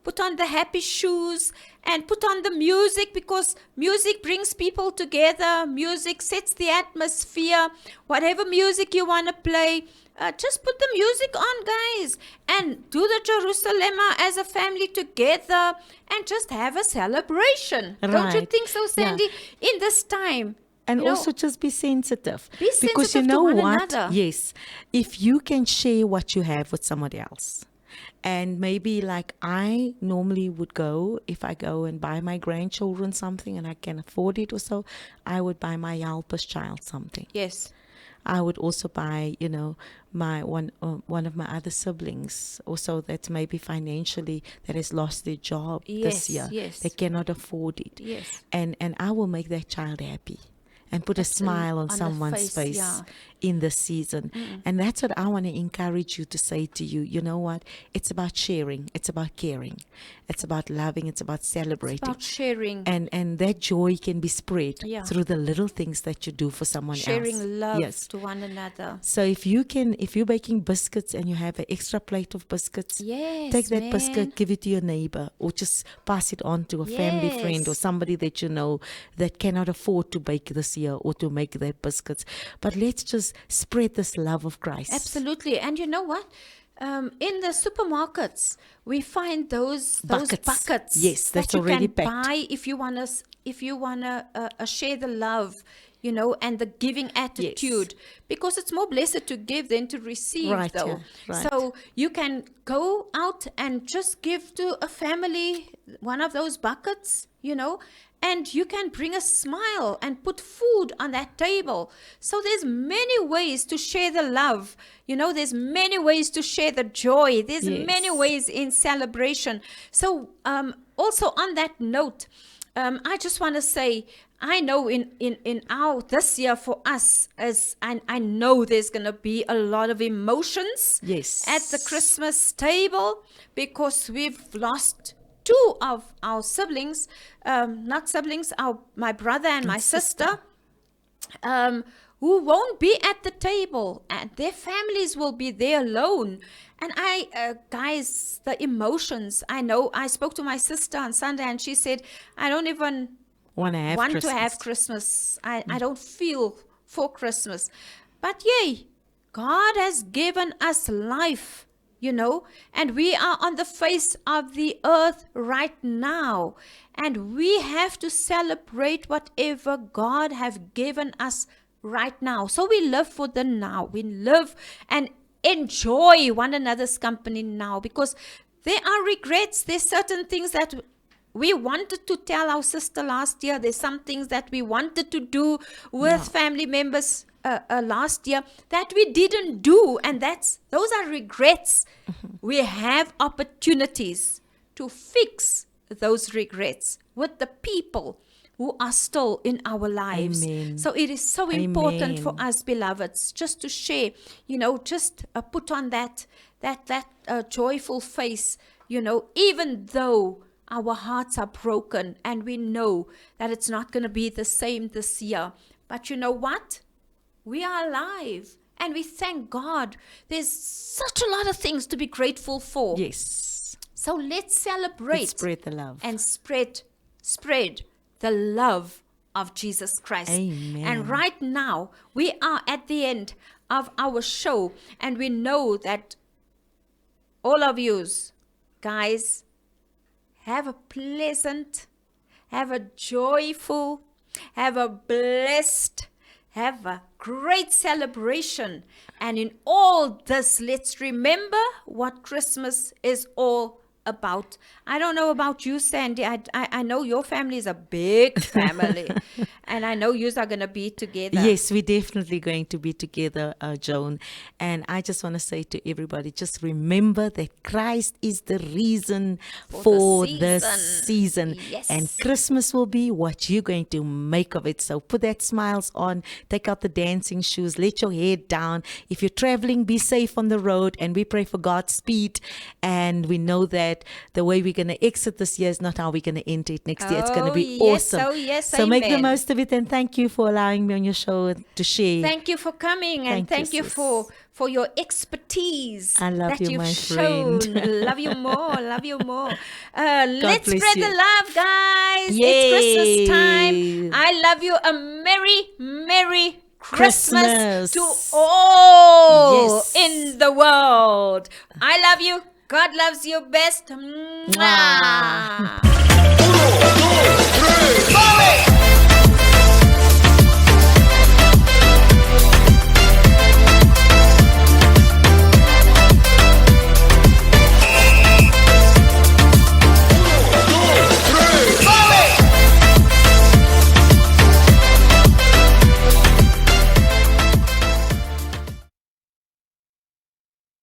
Speaker 1: put on the happy shoes and put on the music, because music brings people together. Music sets the atmosphere. Whatever music you want to play, just put the music on, guys, and do the Jerusalema as a family together and just have a celebration. Don't you
Speaker 2: Right.
Speaker 1: think so,
Speaker 2: Yeah.
Speaker 1: Sandy? In this time.
Speaker 2: And
Speaker 1: you know,
Speaker 2: also just be sensitive.
Speaker 1: Be
Speaker 2: Because you
Speaker 1: sensitive to
Speaker 2: know
Speaker 1: one
Speaker 2: what?
Speaker 1: another.
Speaker 2: Yes. If you can share what you have with somebody else. And maybe like I normally would go, if I go and buy my grandchildren something and I can afford it or so, I would buy my helper's child something.
Speaker 1: yes.
Speaker 2: I would also buy, my one of my other siblings also that maybe financially that has lost their job
Speaker 1: Yes,
Speaker 2: this year.
Speaker 1: yes.
Speaker 2: They cannot afford it.
Speaker 1: Yes.
Speaker 2: And I will make that child happy and put a smile on
Speaker 1: the
Speaker 2: someone's
Speaker 1: face,
Speaker 2: face
Speaker 1: yeah.
Speaker 2: in this season. And that's what I want to encourage you to say to you. You know what? It's about sharing. It's about caring. It's about loving. It's about celebrating.
Speaker 1: About sharing.
Speaker 2: And that joy can be spread
Speaker 1: Yeah.
Speaker 2: through the little things that you do for someone else.
Speaker 1: Sharing love
Speaker 2: Yes.
Speaker 1: to one another.
Speaker 2: So if you're baking biscuits and you have an extra plate of biscuits,
Speaker 1: Yes,
Speaker 2: take that
Speaker 1: man.
Speaker 2: biscuit, give it to your neighbor, or just pass it on to a family friend or
Speaker 1: Yes.
Speaker 2: somebody that you know that cannot afford to bake this year or to make their biscuits. But let's just spread this love of Christ.
Speaker 1: Absolutely. And you know what? In the supermarkets, we find those buckets.
Speaker 2: Yes, that's
Speaker 1: that you
Speaker 2: already
Speaker 1: can
Speaker 2: packed.
Speaker 1: buy if you wanna share the love, and the giving attitude, because it's more blessed to give than to receive.
Speaker 2: Right,
Speaker 1: though.
Speaker 2: yeah, right.
Speaker 1: So you can go out and just give to a family one of those buckets, and you can bring a smile and put food on that table. So there's many ways to share the love. There's many ways to share the joy. There's
Speaker 2: Yes.
Speaker 1: many ways in celebration. So also on that note, I just want to say, I know in our this year for us, as I know there's going to be a lot of emotions
Speaker 2: Yes.
Speaker 1: at the Christmas table, because we've lost two of our siblings, not siblings, my brother and my sister, who won't be at the table, and their families will be there alone. And guys, the emotions, I know. I spoke to my sister on Sunday, and she said, I don't even
Speaker 2: Want to have
Speaker 1: want
Speaker 2: Christmas.
Speaker 1: to have Christmas. I don't feel for Christmas. But yay, God has given us life, and we are on the face of the earth right now. And we have to celebrate whatever God have given us right now. So we live for the now. We live and enjoy one another's company now, because there are regrets. There's certain things that we wanted to tell our sister last year. There's some things that we wanted to do with family members last year that we didn't do, and those are regrets. We have opportunities to fix those regrets with the people who are still in our lives.
Speaker 2: Amen.
Speaker 1: So it is so important for
Speaker 2: Amen.
Speaker 1: us, beloveds, just to share, just put on that joyful face, even though our hearts are broken and we know that it's not going to be the same this year. But you know what? We are alive and we thank God. There's such a lot of things to be grateful for.
Speaker 2: Yes.
Speaker 1: So let's celebrate.
Speaker 2: Let's spread the love.
Speaker 1: And spread the love of Jesus Christ.
Speaker 2: Amen.
Speaker 1: And right now, we are at the end of our show, and we know that all of yous, guys, have a pleasant, have a joyful, have a blessed, have a great celebration. And in all this, let's remember what Christmas is all about. I don't know about you, Sandy. I know your family is a big family. And I know yous are going to be together.
Speaker 2: Yes, we're definitely going to be together, Joan. And I just want to say to everybody, just remember that Christ is the reason for this season.
Speaker 1: Yes.
Speaker 2: And Christmas will be what you're going to make of it. So put that smiles on, take out the dancing shoes, let your head down. If you're traveling, be safe on the road. And we pray for God's speed. And we know that the way we're going to exit this year is not how we're going to enter it next year. It's going to be awesome.
Speaker 1: Oh, yes,
Speaker 2: so make the
Speaker 1: amen.
Speaker 2: most of it, and thank you for allowing me on your show to share.
Speaker 1: Thank you for coming, and thank you
Speaker 2: sis.
Speaker 1: for your expertise.
Speaker 2: I love
Speaker 1: that
Speaker 2: you,
Speaker 1: you've
Speaker 2: my
Speaker 1: shown.
Speaker 2: friend.
Speaker 1: Love you more. Love you more. Let's
Speaker 2: bless
Speaker 1: spread
Speaker 2: you.
Speaker 1: the love, guys.
Speaker 2: Yay.
Speaker 1: It's Christmas time. I love you. A merry Christmas to all
Speaker 2: Yes.
Speaker 1: in the world. I love you. God loves you best. Mwah.
Speaker 2: Mwah.